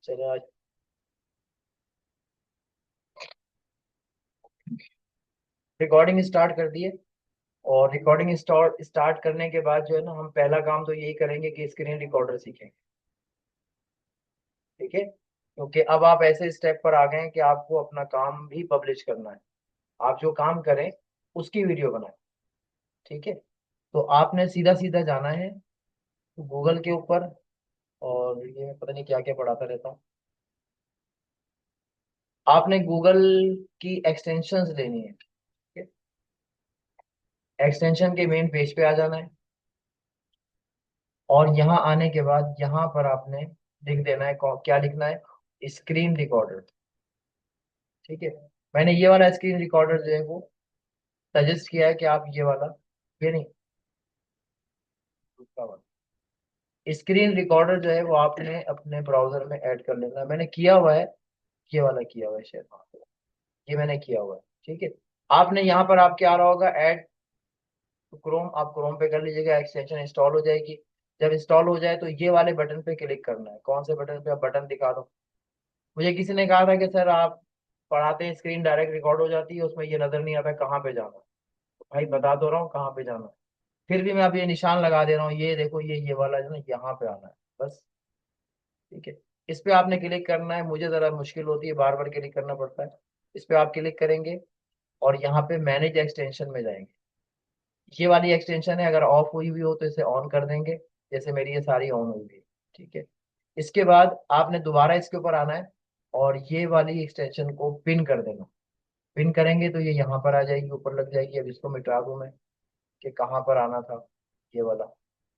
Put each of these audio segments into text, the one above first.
चलो आज recording start कर दिए। और रिकॉर्डिंग स्टार्ट करने के बाद जो है ना, हम पहला काम तो यही करेंगे कि स्क्रीन रिकॉर्डर सीखेंगे। ठीक है, क्योंकि अब आप ऐसे स्टेप पर आ गए हैं कि आपको अपना काम भी पब्लिश करना है। आप जो काम करें उसकी वीडियो बनाएं। ठीक है, तो आपने सीधा सीधा जाना है गूगल के ऊपर। और ये पता नहीं क्या क्या पढ़ाता रहता हूँ। आपने गूगल की एक्सटेंशंस लेनी है। ठीक है, एक्सटेंशन के मेन पेज पे आ जाना है। और यहाँ आने के बाद यहाँ पर आपने लिख देना है, क्या लिखना है, स्क्रीन रिकॉर्डर। ठीक है, मैंने ये वाला स्क्रीन रिकॉर्डर जो है वो सजेस्ट किया है कि आप ये वाला, ये नहीं, दूसरा वाला स्क्रीन रिकॉर्डर जो है वो आपने अपने ब्राउजर में ऐड कर लेना है। मैंने किया हुआ है, ये वाला किया हुआ है शायद, हाँ, ये मैंने किया हुआ है। ठीक है, आपने यहाँ पर आपके आ रहा होगा ऐड टू क्रोम, आप क्रोम पे कर लीजिएगा, एक्सटेंशन इंस्टॉल हो जाएगी। जब इंस्टॉल हो जाए तो ये वाले बटन पे क्लिक करना है। कौन से बटन पे, आप बटन दिखा दो। मुझे किसी ने कहा था कि सर आप पढ़ाते हैं स्क्रीन डायरेक्ट रिकॉर्ड हो जाती है, उसमें ये नजर नहीं आता कहाँ पे जाना है। तो भाई बता दो रहा हूँ कहाँ पे जाना है। फिर भी मैं अब ये निशान लगा दे रहा हूँ, ये देखो, ये वाला जो ना, यहाँ पे आना है बस। ठीक है, इस पे आपने क्लिक करना है। मुझे जरा मुश्किल होती है, बार बार क्लिक करना पड़ता है। इस पे आप क्लिक करेंगे और यहाँ पे मैनेज एक्सटेंशन में जाएंगे। ये वाली एक्सटेंशन है, अगर ऑफ हुई हुई हो तो इसे ऑन कर देंगे, जैसे मेरी ये सारी ऑन हुई हुई है। ठीक है, इसके बाद आपने दोबारा इसके ऊपर आना है और ये वाली एक्सटेंशन को पिन कर देना। पिन करेंगे तो ये यहाँ पर आ जाएगी, ऊपर लग जाएगी। अब इसको मिटा दूं मैं, कि कहाँ पर आना था, ये वाला,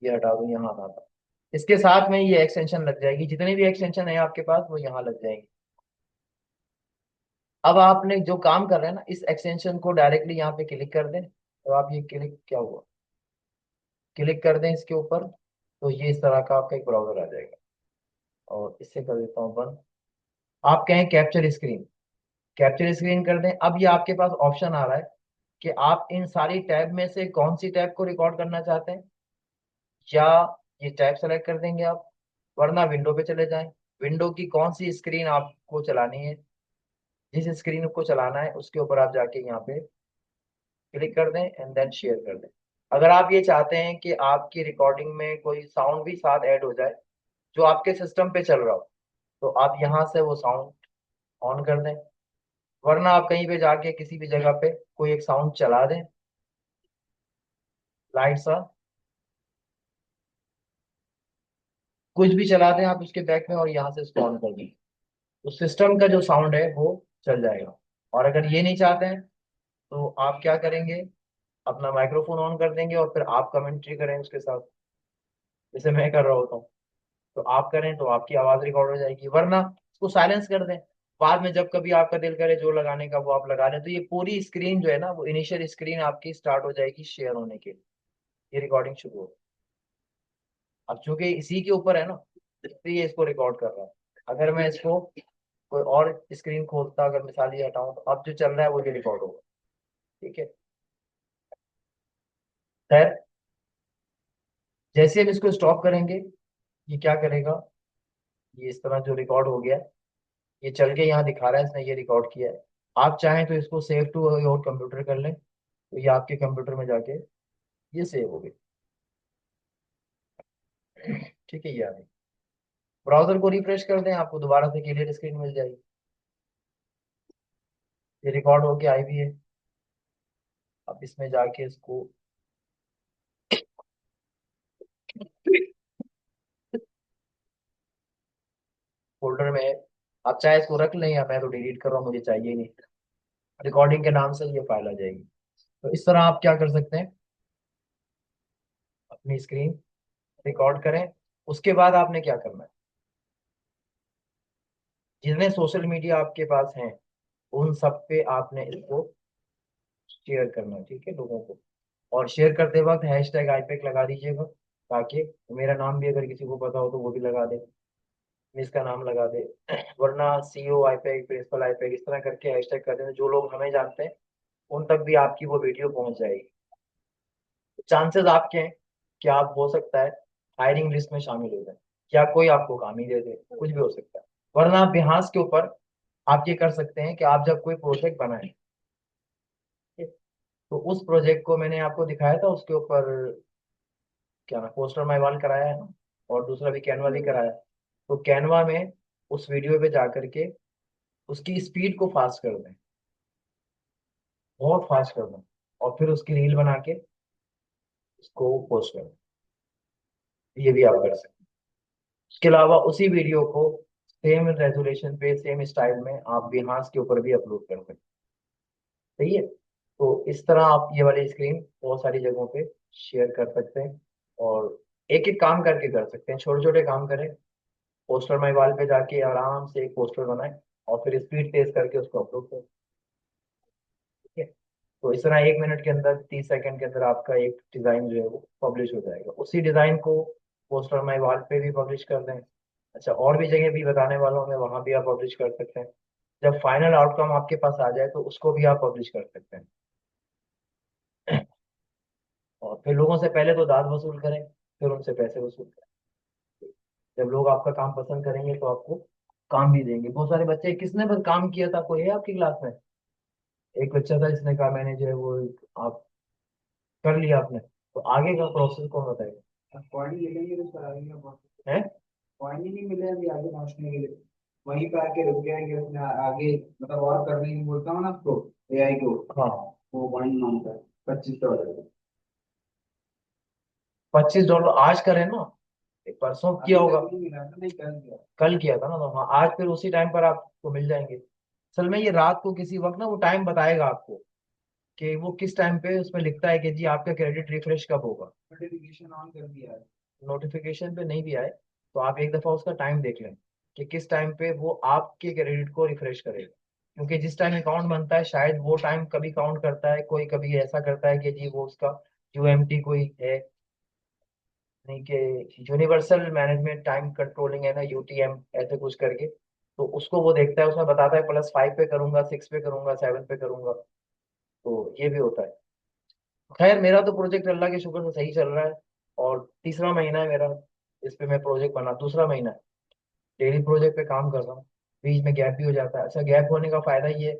ये हटा दूं, यहाँ आना था। इसके साथ में ये एक्सटेंशन लग जाएगी, जितनी भी एक्सटेंशन है आपके पास वो यहाँ लग जाएंगी। अब आपने जो काम कर रहे हैं ना, इस एक्सटेंशन को डायरेक्टली यहाँ पे क्लिक कर दें। तो आप ये क्लिक, क्या हुआ, क्लिक कर दें इसके ऊपर, तो ये इस तरह का आपका एक ब्राउजर आ जाएगा। और इससे कर देता हूँ बंद। आप कहें कैप्चर स्क्रीन, कैप्चर स्क्रीन कर दें। अब ये आपके पास ऑप्शन आ रहा है कि आप इन सारी टैब में से कौन सी टैब को रिकॉर्ड करना चाहते हैं। या ये टैब सेलेक्ट कर देंगे आप, वरना विंडो पे चले जाएं। विंडो की कौन सी स्क्रीन आपको चलानी है, जिस स्क्रीन को चलाना है उसके ऊपर आप जाके यहाँ पे क्लिक कर दें एंड देन शेयर कर दें। अगर आप ये चाहते हैं कि आपकी रिकॉर्डिंग में कोई साउंड भी साथ ऐड हो जाए जो आपके सिस्टम पे चल रहा हो, तो आप यहाँ से वो साउंड ऑन कर दें। वरना आप कहीं पे जाके किसी भी जगह पे कोई एक साउंड चला दें, लाइट सा कुछ भी चला दें आप उसके बैक में, और यहाँ से उसको ऑन कर दें, तो सिस्टम का जो साउंड है वो चल जाएगा। और अगर ये नहीं चाहते हैं तो आप क्या करेंगे, अपना माइक्रोफोन ऑन कर देंगे और फिर आप कमेंट्री करें उसके साथ, जैसे मैं कर रहा होता हूँ। तो आप करें तो आपकी आवाज रिकॉर्ड हो जाएगी, वरना उसको साइलेंस कर दें। बाद में जब कभी आपका दिल करे जो लगाने का वो आप लगा लें। तो ये पूरी स्क्रीन जो है ना, वो इनिशियल स्क्रीन आपकी स्टार्ट हो जाएगी शेयर होने के लिए, ये रिकॉर्डिंग शुरू हो। अब चूंकि इसी के ऊपर है ना, इसलिए इसको रिकॉर्ड कर रहा है। अगर मैं इसको कोई और स्क्रीन खोलता, अगर मिसाल ये हटाऊं, तो अब जो चल रहा है वो ये रिकॉर्ड होगा। ठीक है, खैर, जैसे हम इसको स्टॉप करेंगे, ये क्या करेगा, ये इस तरह जो रिकॉर्ड हो गया है, ये चल के यहाँ दिखा रहा है इसने ये रिकॉर्ड किया है। आप चाहें तो इसको सेव टू योर कंप्यूटर कर लें, तो ये आपके कंप्यूटर में जाके ये सेव हो गई। ठीक है, ये आ गई। ब्राउजर को रिफ्रेश कर दें, आपको दोबारा से क्लियर स्क्रीन मिल जाएगी। ये रिकॉर्ड होके आई भी है। अब इसमें जाके इसको फोल्डर में, आप चाहे इसको रख लें, या मैं तो डिलीट कर रहा हूँ, मुझे चाहिए ही नहीं। रिकॉर्डिंग के नाम से ये फाइल आ जाएगी। तो इस तरह आप क्या कर सकते हैं, अपनी स्क्रीन रिकॉर्ड करें। उसके बाद आपने क्या करना है, जितने सोशल मीडिया आपके पास हैं उन सब पे आपने इसको शेयर करना है। ठीक है, लोगों को। और शेयर करते वक्त हैशटैग आईपैक लगा दीजिएगा, ताकि मेरा नाम भी अगर किसी को पता हो तो वो भी लगा दे, इसका नाम लगा दे। वरना सीईओ आईपैक, प्रिंसिपल आईपैक, इस तरह करके हैशटैग कर देना, जो लोग हमें जानते हैं उन तक भी आपकी वो वीडियो पहुंच जाएगी। चांसेस आपके हैं कि आप, हो सकता है, हायरिंग लिस्ट में शामिल हो जाए, या कोई आपको काम ही दे दे, कुछ भी हो सकता है। वरना आप बिहास के ऊपर आप ये कर सकते हैं कि आप जब कोई प्रोजेक्ट बनाएं, तो उस प्रोजेक्ट को मैंने आपको दिखाया था, उसके ऊपर क्या ना पोस्टर माइवाल कराया है ना, और दूसरा भी कैनवा भी कराया। तो कैनवा में उस वीडियो पे जा करके उसकी स्पीड को फास्ट कर दें, बहुत फास्ट कर दें, और फिर उसकी रील बना के उसको पोस्ट कर दें। ये भी आप कर सकते हैं। उसके अलावा उसी वीडियो को सेम रेजोल्यूशन पे सेम स्टाइल में आप बिहास के ऊपर भी अपलोड कर सकते हैं। सही है। तो इस तरह आप ये वाली स्क्रीन बहुत सारी जगहों पे शेयर कर सकते हैं, और एक एक काम करके कर सकते हैं, छोटे छोटे काम करें। पोस्टर माई वॉल पे जाके आराम से एक पोस्टर बनाए, और फिर स्पीड तेज करके उसको अपलोड करें। ठीक है। तो इस तरह 1 मिनट के अंदर, 30 सेकंड के अंदर आपका एक डिजाइन जो है वो पब्लिश हो जाएगा। उसी डिजाइन को पोस्टर माई वॉल पे भी पब्लिश कर दें। अच्छा, और भी जगह भी बताने वाला हूँ मैं, वहां भी आप पब्लिश कर सकते हैं। जब फाइनल आउटकम आपके पास आ जाए तो उसको भी आप पब्लिश कर सकते हैं। और फिर लोगों से पहले तो दाद वसूल करें, फिर उनसे पैसे वसूल करें। जब लोग आपका काम पसंद करेंगे तो आपको काम भी देंगे। बहुत सारे बच्चे, किसने बस काम किया था, कोई है आपकी क्लास में? एक बच्चा था जिसने कहा मैंने जो है वो आप कर लिया आपने, तो आगे का प्रोसेस कौन बताएगा? पॉइंट मिलेंगे तो सर आगे का है। पॉइंट ही नहीं मिले अभी आगे पहुंचने के लिए। वहीं पे आके रुक जाएंगे उसने आगे, मतलब और करने की बोलता हूँ ना उसको, एआई को। हाँ, वो पॉइंट मांगता है $25। $25 आज करें ना, परसों किया अभी होगा। तक नहीं मिला था, नहीं कर दिया। कल किया था ना, तो हाँ आज फिर उसी टाइम पर आपको मिल जाएंगे। असल में ये रात को किसी वक्त ना वो टाइम बताएगा आपको, कि वो किस टाइम पे उसमें लिखता है कि जी आपका क्रेडिट रिफ्रेश कब होगा। नोटिफिकेशन ऑन कर दिया है। नोटिफिकेशन पे नहीं भी आए तो आप एक दफा उसका टाइम देख लें, कि किस टाइम पे वो आपके क्रेडिट को रिफ्रेश करेगा। क्योंकि जिस टाइम अकाउंट बनता है शायद वो टाइम कभी काउंट करता है, कोई कभी ऐसा करता है कि जी वो उसका यूएमटी कोई है, नहीं कि यूनिवर्सल मैनेजमेंट टाइम कंट्रोलिंग है ना, यूटीएम ऐसे कुछ करके। तो उसको वो देखता है, उसमें बताता है +5 पे करूंगा, 6 पे करूंगा, 7 पे करूंगा। तो ये भी होता है। खैर मेरा तो प्रोजेक्ट अल्लाह के शुक्र से सही चल रहा है, और तीसरा महीना है मेरा इस पे। मैं प्रोजेक्ट बना, दूसरा महीना है, डेली प्रोजेक्ट पे काम कर रहा हूँ। बीच में गैप भी हो जाता है। अच्छा, गैप होने का फायदा ये है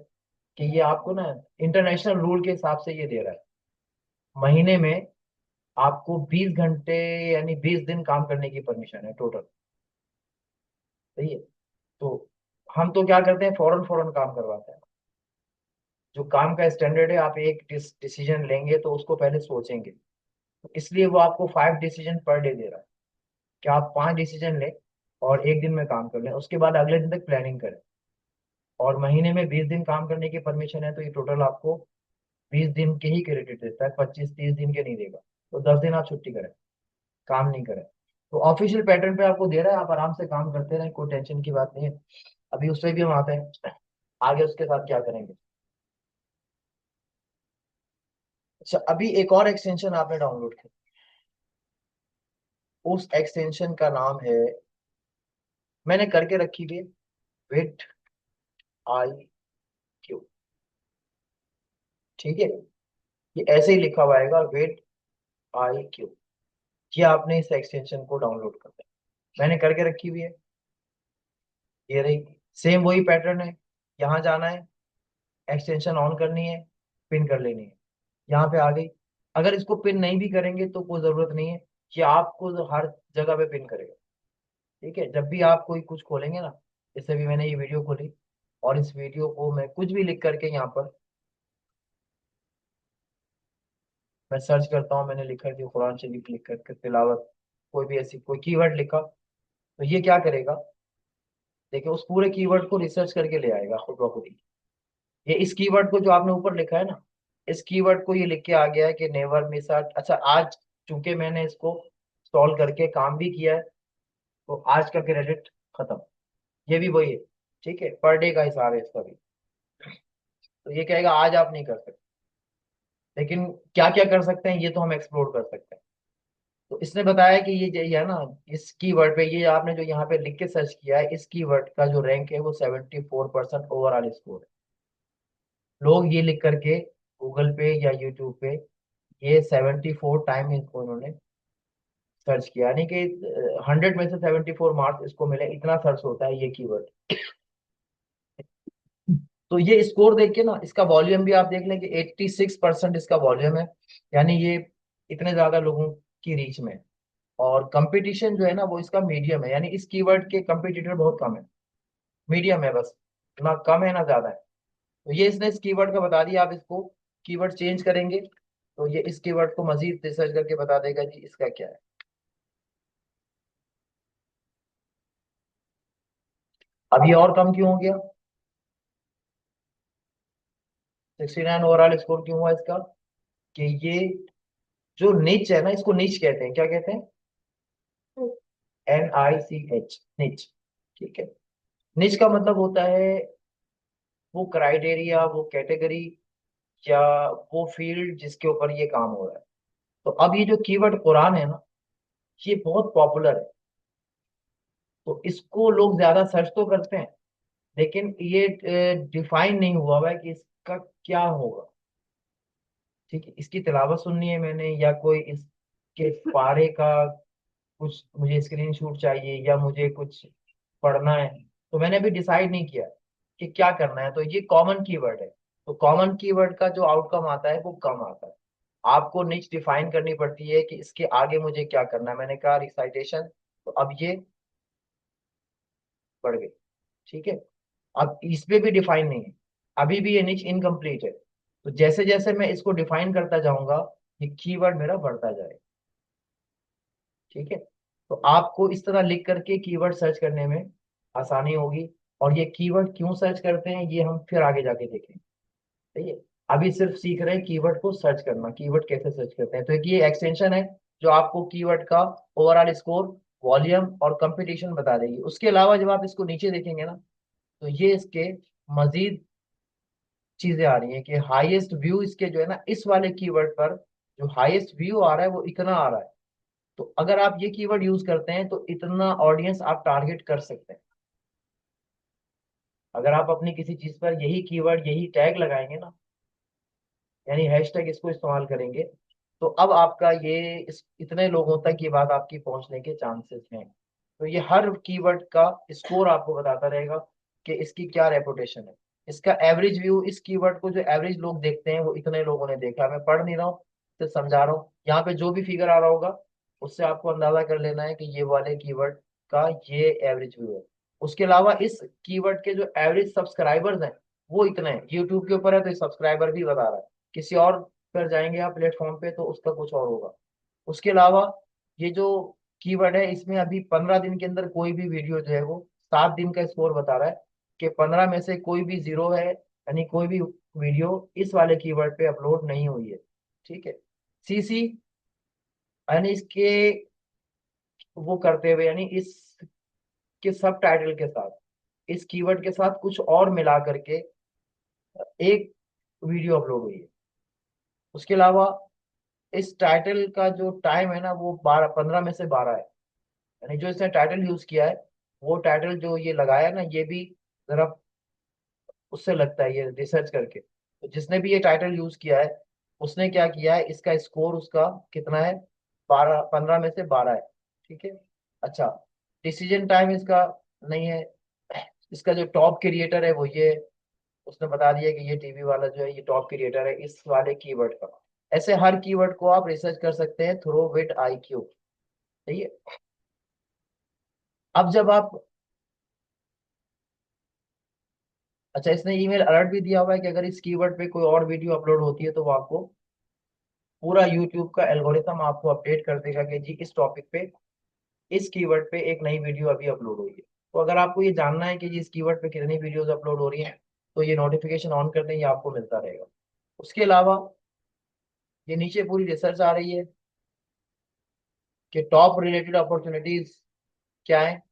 कि ये आपको ना इंटरनेशनल रूल के हिसाब से ये दे रहा है, महीने में आपको 20 घंटे यानी 20 दिन काम करने की परमिशन है टोटल। सही है। तो हम तो क्या करते हैं, फौरन फौरन काम करवाते हैं। जो काम का स्टैंडर्ड है, आप एक डिसीजन लेंगे तो उसको पहले सोचेंगे, तो इसलिए वो आपको 5 डिसीजन पर डे दे रहा है, कि आप 5 डिसीजन लें और एक दिन में काम कर लें, उसके बाद अगले दिन तक प्लानिंग करें। और महीने में 20 दिन काम करने की परमिशन है, तो ये टोटल आपको 20 दिन के ही क्रेडिट देता है, 25-30 दिन के नहीं देगा। तो 10 दिन आप छुट्टी करें, काम नहीं करें। तो ऑफिशियल पैटर्न पे आपको दे रहा है, आप आराम से काम करते रहें, कोई टेंशन की बात नहीं है। अभी उस पर भी हम आते हैं, आगे उसके साथ क्या करेंगे। अच्छा, अभी एक और एक्सटेंशन आपने डाउनलोड किया, उस एक्सटेंशन का नाम है, मैंने करके रखी हुई है, वेट आई क्यू। ठीक है, ये ऐसे ही लिखा हुआ आएगा, वेट आई क्यू। ये आपने इस एक्सटेंशन को डाउनलोड करना है, मैंने करके रखी हुई है। ये रही, सेम वही पैटर्न है। यहाँ जाना है, एक्सटेंशन ऑन करनी है, पिन कर लेनी है, यहाँ पे आ गई। अगर इसको पिन नहीं भी करेंगे तो कोई जरूरत नहीं है, ये आपको हर जगह पे पिन करेगा। ठीक है, जब भी आप कोई कुछ खोलेंगे ना, जैसे भी मैंने ये वीडियो खोली, और इस वीडियो को मैं कुछ भी लिख करके यहाँ पर मैं सर्च करता हूँ, मैंने लिखा कि कुरान शरीफ लिख करके तिलावत, कोई भी ऐसी कोई कीवर्ड लिखा, तो ये क्या करेगा, देखिए उस पूरे कीवर्ड को रिसर्च करके ले आएगा खुद ब खुद ही। ये इस कीवर्ड को जो आपने ऊपर लिखा है ना, इस कीवर्ड को ये लिख के आ गया है कि नेवर मिस आउट। अच्छा, आज चूंकि मैंने इसको सॉल्व करके काम भी किया है, तो आज का क्रेडिट खत्म। ये भी वही है। ठीक है, पर डे का हिसाब है इसका भी। तो ये कहेगा आज आप नहीं कर सकते, लेकिन क्या क्या कर सकते हैं ये तो हम एक्सप्लोर कर सकते हैं। तो इसने बताया कि ये है ना, इस कीवर्ड पे, ये आपने जो यहाँ पे लिख के सर्च किया है, इस कीवर्ड का जो रैंक है वो 74% ओवरऑल स्कोर है। लोग ये लिख करके गूगल पे या यूट्यूब पे, ये 74 टाइम इनको उन्होंने सर्च किया, यानी कि 100 में से 74 मार्क्स इसको मिले, इतना सर्च होता है ये कीवर्ड। तो ये स्कोर देख के ना, इसका वॉल्यूम भी आप देख लें कि 86% इसका वॉल्यूम है, यानी ये इतने ज्यादा लोगों की रीच में है। और कंपटीशन जो है ना वो इसका मीडियम है, यानी इस कीवर्ड के कंपटीटर बहुत कम है, मीडियम है बस, ना कम है ना ज्यादा है। तो ये इसने इस कीवर्ड का बता दिया, आप इसको कीवर्ड चेंज करेंगे तो ये इस कीवर्ड को मजीद रिसर्च करके बता देगा जी इसका क्या है। अब ये और कम क्यों हो गया, 69 ओवरऑल स्कोर क्यों हुआ इसका, कि ये जो निच है ना, इसको निच कहते हैं, क्या कहते हैं, NICH, निच। ठीक है, निच का मतलब होता है वो क्राइटेरिया, वो कैटेगरी, या वो फील्ड जिसके ऊपर ये काम हो रहा है। तो अब ये जो कीवर्ड कुरान है ना, ये बहुत पॉपुलर है, तो इसको लोग ज्यादा सर्च तो करते हैं, लेकिन ये डिफाइन नहीं हुआ हुआ है कि इसका क्या होगा। ठीक है, इसकी तिलावत सुननी है मैंने, या कोई इसके पारे का कुछ मुझे स्क्रीनशॉट चाहिए, या मुझे कुछ पढ़ना है, तो मैंने अभी डिसाइड नहीं किया कि क्या करना है। तो ये कॉमन कीवर्ड है, तो कॉमन कीवर्ड का जो आउटकम आता है वो कम आता है। आपको निच डिफाइन करनी पड़ती है कि इसके आगे मुझे क्या करना है। मैंने कहा रिसाइटेशन, तो अब ये बढ़ गई। ठीक है, अब इस पे भी डिफाइन नहीं है, अभी भी ये निच इनकम्प्लीट है। तो जैसे जैसे मैं इसको डिफाइन करता जाऊंगा, ये कीवर्ड मेरा बढ़ता जाएगा। ठीक है, तो आपको इस तरह लिख करके कीवर्ड सर्च करने में आसानी होगी। और ये कीवर्ड क्यों सर्च करते हैं ये हम फिर आगे जाके देखेंगे। सही है, अभी सिर्फ सीख रहे हैं कीवर्ड को सर्च करना, कीवर्ड कैसे सर्च करते हैं। तो एक ये एक्सटेंशन है जो आपको कीवर्ड का ओवरऑल स्कोर, वॉल्यूम और कंपटीशन बता देगी। उसके अलावा जब आप इसको नीचे देखेंगे ना, तो ये इसके मजीद चीजें आ रही हैं कि हाईएस्ट व्यू इसके जो है ना, इस वाले कीवर्ड पर जो हाईएस्ट व्यू आ रहा है वो इतना आ रहा है। तो अगर आप ये कीवर्ड यूज करते हैं तो इतना ऑडियंस आप टारगेट कर सकते हैं। अगर आप अपनी किसी चीज पर यही कीवर्ड, यही टैग लगाएंगे ना, यानी हैशटैग इसको इस्तेमाल करेंगे, तो अब आपका ये इतने लोगों तक ये बात आपकी पहुंचने के चांसेस हैं। तो ये हर कीवर्ड का स्कोर आपको बताता रहेगा कि इसकी क्या रेपुटेशन है। इसका एवरेज व्यू, इस कीवर्ड को जो एवरेज लोग देखते हैं वो इतने लोगों ने देखा, मैं पढ़ नहीं रहा हूँ, सिर्फ समझा रहा हूँ। यहाँ पे जो भी फिगर आ रहा होगा उससे आपको अंदाजा कर लेना है कि ये वाले कीवर्ड का ये एवरेज व्यू है। उसके अलावा इस कीवर्ड के जो एवरेज सब्सक्राइबर्स हैं वो इतने हैं, यूट्यूब के ऊपर है तो सब्सक्राइबर भी बता रहा है, किसी और पर जाएंगे आप प्लेटफॉर्म पे तो उसका कुछ और होगा। उसके अलावा ये जो कीवर्ड है इसमें अभी 15 दिन के अंदर कोई भी वीडियो जो है वो 7 दिन का स्कोर बता रहा है कि 15 में से कोई भी जीरो है, यानी कोई भी वीडियो इस वाले कीवर्ड पे अपलोड नहीं हुई है। ठीक है, CC, यानी इसके वो करते हुए, यानी इसके सब टाइटल के साथ, इस कीवर्ड के साथ कुछ और मिला करके एक वीडियो अपलोड हुई है। उसके अलावा इस टाइटल का जो टाइम है ना वो 15 में से 12 है, यानी जो इसने टाइटल यूज किया है, वो टाइटल जो ये लगाया है ना, ये भी जरा उससे लगता है ये रिसर्च करके, तो जिसने भी ये टाइटल यूज किया है उसने क्या किया है, इसका स्कोर उसका कितना है, 15 में से 12 है। ठीक है, अच्छा, डिसीजन टाइम इसका नहीं है। इसका जो टॉप क्रिएटर है वो ये, उसने बता दिया कि ये टीवी वाला जो है ये टॉप क्रिएटर है इस वाले कीवर्ड का। ऐसे हर कीवर्ड को आप रिसर्च कर सकते हैं थ्रू विद IQ। सही है, अब जब आप, अच्छा, इसने ईमेल अलर्ट भी दिया हुआ है कि अगर इस कीवर्ड पे कोई और वीडियो अपलोड होती है तो वो आपको पूरा यूट्यूब का एल्गोरिथम आपको अपडेट कर देगा कि जी इस टॉपिक पे, इस कीवर्ड पे एक नई वीडियो अभी अपलोड हुई है। तो अगर आपको ये जानना है कि जी इस कीवर्ड पे कितनी वीडियोस अपलोड हो रही हैं, तो ये नोटिफिकेशन ऑन कर दें, ये आपको मिलता रहेगा। उसके अलावा ये नीचे पूरी रिसर्च आ रही है कि टॉप रिलेटेड अपॉर्चुनिटीज क्या है।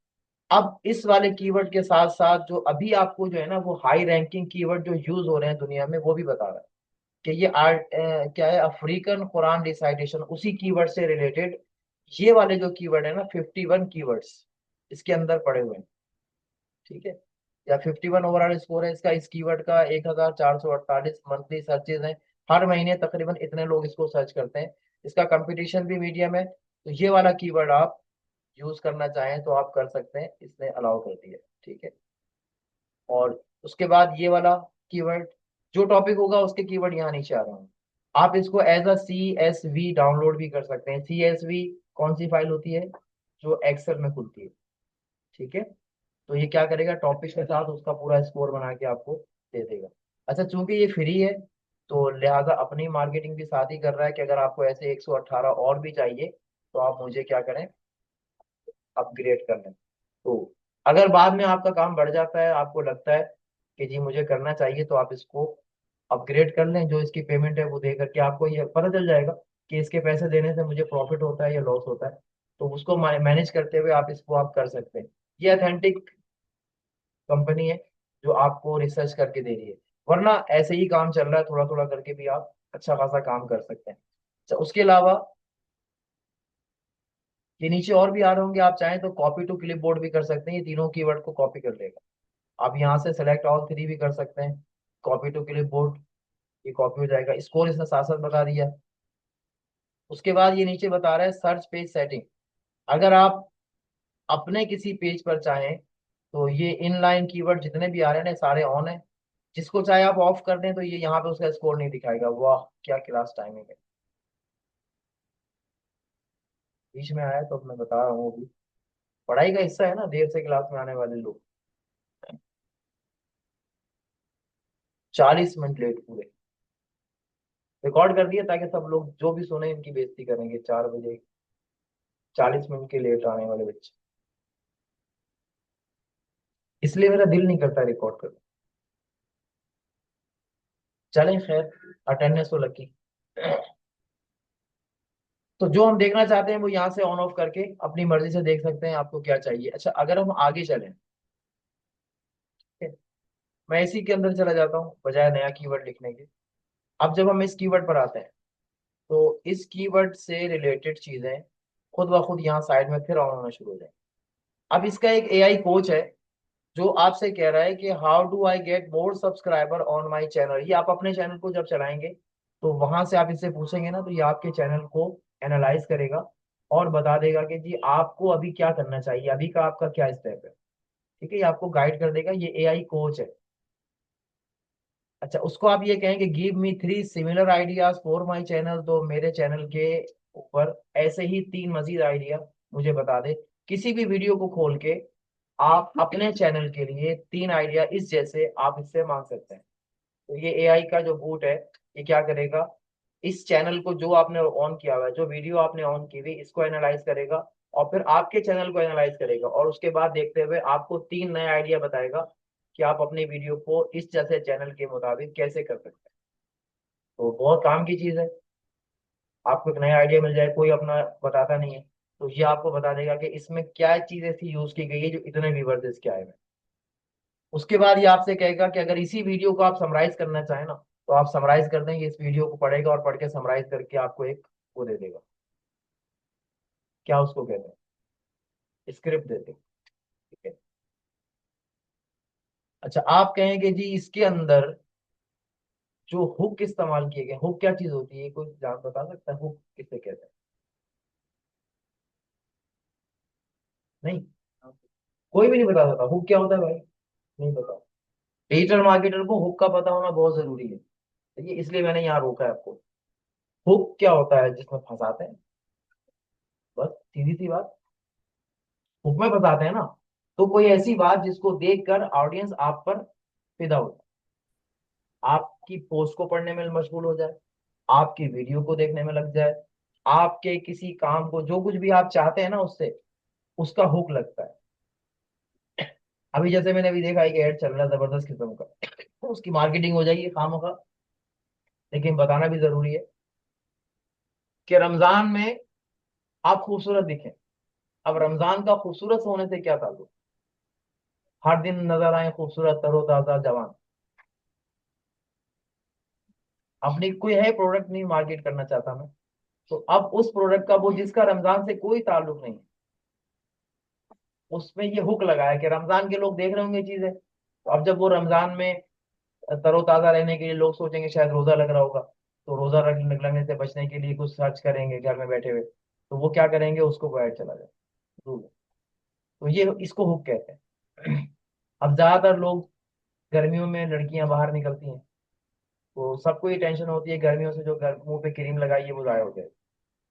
अब इस वाले कीवर्ड के साथ साथ जो अभी आपको जो है ना वो हाई रैंकिंग कीवर्ड जो यूज हो रहे हैं दुनिया में वो भी बता रहा है कि ये क्या है, अफ्रीकन कुरान रिसाइटेशन, उसी कीवर्ड से रिलेटेड ये वाले जो कीवर्ड है ना, 51 कीवर्ड्स इसके अंदर पड़े हुए हैं। ठीक है, या 51 ओवरऑल स्कोर है इसका, इस कीवर्ड का 1448 मंथली सर्चेज हैं, हर महीने तकरीबन इतने लोग इसको सर्च करते हैं। इसका कंपटीशन भी मीडियम है, तो ये वाला कीवर्ड आप यूज करना चाहें तो आप कर सकते हैं, इसने अलाउ कर दिया। ठीक है। और उसके बाद ये वाला कीवर्ड, जो टॉपिक होगा उसके कीवर्ड यहाँ नीचे आ रहे हैं। आप इसको एज अ CSV डाउनलोड भी कर सकते हैं। CSV कौन सी फाइल होती है? जो एक्सेल में खुलती है। ठीक है। तो ये क्या करेगा, टॉपिक के साथ उसका पूरा स्कोर बना के आपको दे देगा। अच्छा, चूंकि ये फ्री है तो लिहाजा अपनी मार्केटिंग भी साथ ही कर रहा है कि अगर आपको ऐसे 118 और भी चाहिए तो आप मुझे क्या करें, अपग्रेड कर लें। तो अगर बाद में आपका काम बढ़ जाता है, आपको लगता है कि जी मुझे करना चाहिए, तो आप इसको अपग्रेड कर लें। जो इसकी पेमेंट है वो दे करके आपको ये पता चल जाएगा कि इसके पैसे देने से मुझे प्रॉफिट होता है या लॉस होता है। तो उसको मैनेज करते हुए आप इसको आप कर सकते हैं। ये अथेंटिक कंपनी है जो आपको रिसर्च करके दे रही है। वरना ऐसे ही काम चल रहा है, थोड़ा थोड़ा करके भी आप अच्छा खासा काम कर सकते हैं। अच्छा, उसके अलावा ये नीचे और भी आ रहे होंगे, आप चाहें तो कॉपी टू क्लिपबोर्ड भी कर सकते हैं। ये तीनों कीवर्ड को कॉपी कर लेगा। आप यहाँ से सेलेक्ट ऑल थ्री भी कर सकते हैं। कॉपी टू क्लिपबोर्ड, ये कॉपी हो जाएगा। स्कोर इसने साथ साथ बता दिया। उसके बाद ये नीचे बता रहा है सर्च पेज सेटिंग। अगर आप अपने किसी पेज पर चाहें तो ये इनलाइन कीवर्ड जितने भी आ रहे हैं ना सारे ऑन है। जिसको चाहे आप ऑफ कर दें तो ये यहाँ पे उसका स्कोर नहीं दिखाएगा। वाह, क्या क्लास टाइमिंग है। बीच में आया तो अब मैं बता रहा हूँ, वो भी पढ़ाई का हिस्सा है ना, देर से क्लास में आने वाले लोग। 40 मिनट लेट पूरे रिकॉर्ड कर दिया ताकि सब लोग जो भी सुने इनकी बेइज्जती करेंगे। 4 बजे 40 मिनट के लेट आने वाले बच्चे, इसलिए मेरा दिल नहीं करता रिकॉर्ड करने। चलें खैर, अटेंडेंस तो लगी। तो जो हम देखना चाहते हैं वो यहाँ से ऑन ऑफ करके अपनी मर्जी से देख सकते हैं आपको क्या चाहिए। अच्छा, अगर हम आगे चलें, ठीक है, मैं इसी के अंदर चला जाता हूँ बजाय नया कीवर्ड लिखने के। अब जब हम इस कीवर्ड पर आते हैं तो इस कीवर्ड से रिलेटेड चीजें खुद ब खुद यहाँ साइड में फिर ऑन होना शुरू हो जाए। अब इसका एक AI कोच है जो आपसे कह रहा है कि how do I get more subscriber on my channel. ये आप अपने चैनल को जब चलाएंगे तो वहां से आप इससे पूछेंगे ना, तो ये आपके चैनल को एनालाइज करेगा और बता देगा कि जी आपको अभी क्या करना चाहिए, अभी का आपका क्या स्टेप है। ठीक है, ये आपको गाइड कर देगा। ये AI कोच है। अच्छा, उसको आप ये कहेंगे give me 3 similar ideas for my channel, तो मेरे चैनल के ऊपर ऐसे ही 3 मजीद आइडिया मुझे बता दे। किसी भी वीडियो को खोल के आप अपने चैनल के लिए 3 आइडिया इस जैसे आप इससे मांग सकते हैं। तो ये AI का जो बूट है, ये क्या करेगा, इस चैनल को जो आपने ऑन किया हुआ है, जो वीडियो आपने ऑन की हुई, इसको एनालाइज करेगा और फिर आपके चैनल को एनालाइज करेगा और उसके बाद देखते हुए आपको 3 नए आइडिया बताएगा कि आप अपनी वीडियो को इस जैसे चैनल के मुताबिक कैसे कर सकते हैं। तो बहुत काम की चीज है। आपको एक नया आइडिया मिल जाए, कोई अपना बताता नहीं है, तो ये आपको बता देगा कि इसमें क्या चीज ऐसी यूज की गई है जो इतने व्यूवर्स इसके आए हुए हैं। उसके बाद ये आपसे कहेगा कि अगर इसी वीडियो को आप समराइज करना चाहें ना, तो आप समराइज कर देंगे, इस वीडियो को पढ़ेगा और पढ़ के समराइज करके आपको एक वो दे देगा। क्या उसको कहते हैं, स्क्रिप्ट दे देगा। ठीक है। अच्छा, आप कहेंगे जी इसके अंदर जो हुक इस्तेमाल किए गए, हुक क्या चीज होती है, कोई जान बता सकता है हुक किसे कहते हैं? नहीं, कोई भी नहीं बता सकता हुक क्या होता है भाई? नहीं पता। डिजिटल मार्केटर को हुक का पता होना बहुत जरूरी है। ठीक है, इसलिए मैंने यहाँ रोका है आपको। हुक क्या होता है? जिसमें फंसाते हैं, बस सीधी सी बात। हुक में फंसाते हैं ना, तो कोई ऐसी बात जिसको देखकर ऑडियंस आप पर फिदा हो जाए, आपकी पोस्ट को पढ़ने में मशगूल हो जाए, आपकी वीडियो को देखने में लग जाए, आपके किसी काम को जो कुछ भी आप चाहते हैं ना उससे, उसका हुक लगता है। अभी जैसे मैंने अभी देखा एक ऐड चल रहा है जबरदस्त किस्म का, तो उसकी मार्केटिंग हो जाएगी खामखा, लेकिन बताना भी जरूरी है कि रमजान में आप खूबसूरत दिखें। अब रमजान का खूबसूरत होने से क्या ताल्लुक? हर दिन नजर आए खूबसूरत तरोताजा जवान। अपनी कोई है प्रोडक्ट नहीं मार्केट करना चाहता मैं, तो अब उस प्रोडक्ट का वो जिसका रमजान से कोई ताल्लुक नहीं है, उसमें ये हुक लगाया कि रमजान के लोग देख रहे होंगे चीजें, तो अब जब वो रमजान में तरोताजा रहने के लिए लोग सोचेंगे शायद रोजा लग रहा होगा, तो रोजा लगने से बचने के लिए कुछ सर्च करेंगे घर में बैठे हुए, तो वो क्या करेंगे, उसको वाइट चला जाए। तो ये इसको हुक कहते हैं। अब ज्यादातर लोग, गर्मियों में लड़कियां बाहर निकलती हैं, तो सबको ये टेंशन होती है गर्मियों से, जो मुंह पे क्रीम लगाई है वो गायब हो जाए।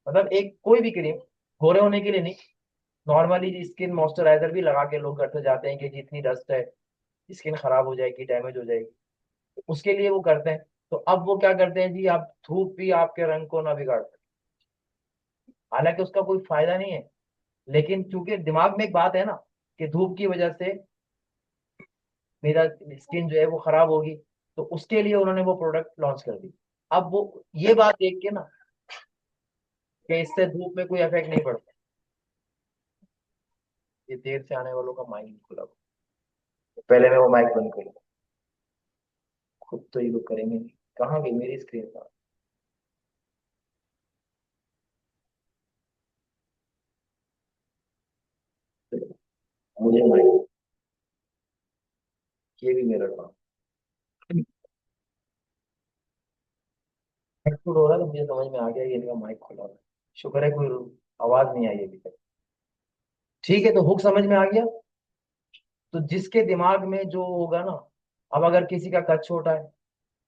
मतलब एक कोई भी क्रीम, गोरे होने के लिए नहीं, नॉर्मली स्किन मॉइस्चराइजर भी लगा के लोग घर से जाते हैं कि जितनी डस्ट है स्किन खराब हो जाएगी, डैमेज हो जाएगी, तो उसके लिए वो करते हैं। तो अब वो क्या करते हैं जी, आप धूप भी आपके रंग को ना बिगाड़ सके। हालांकि उसका कोई फायदा नहीं है, लेकिन चूंकि दिमाग में एक बात है ना कि धूप की वजह से मेरा स्किन जो है वो खराब होगी, तो उसके लिए उन्होंने वो प्रोडक्ट लॉन्च कर दी। अब वो ये बात देख के ना कि इससे धूप में कोई इफेक्ट नहीं पड़ता, ये देर से आने वालों का माइक नहीं खुला। पहले मैं वो माइक बंद करूँ, खुद तो ये लोग करेंगे नहीं। कहाँ गई मेरी स्क्रीन का? मुझे माइक, ये भी मेरा काम। हेडफोन हो रहा है तो मुझे समझ में आ गया ये इनका माइक खुला हुआ है। शुक्र है कोई आवाज नहीं आई अभी तक। ठीक है, तो हुक समझ में आ गया। तो जिसके दिमाग में जो होगा ना, अब अगर किसी का कद छोटा है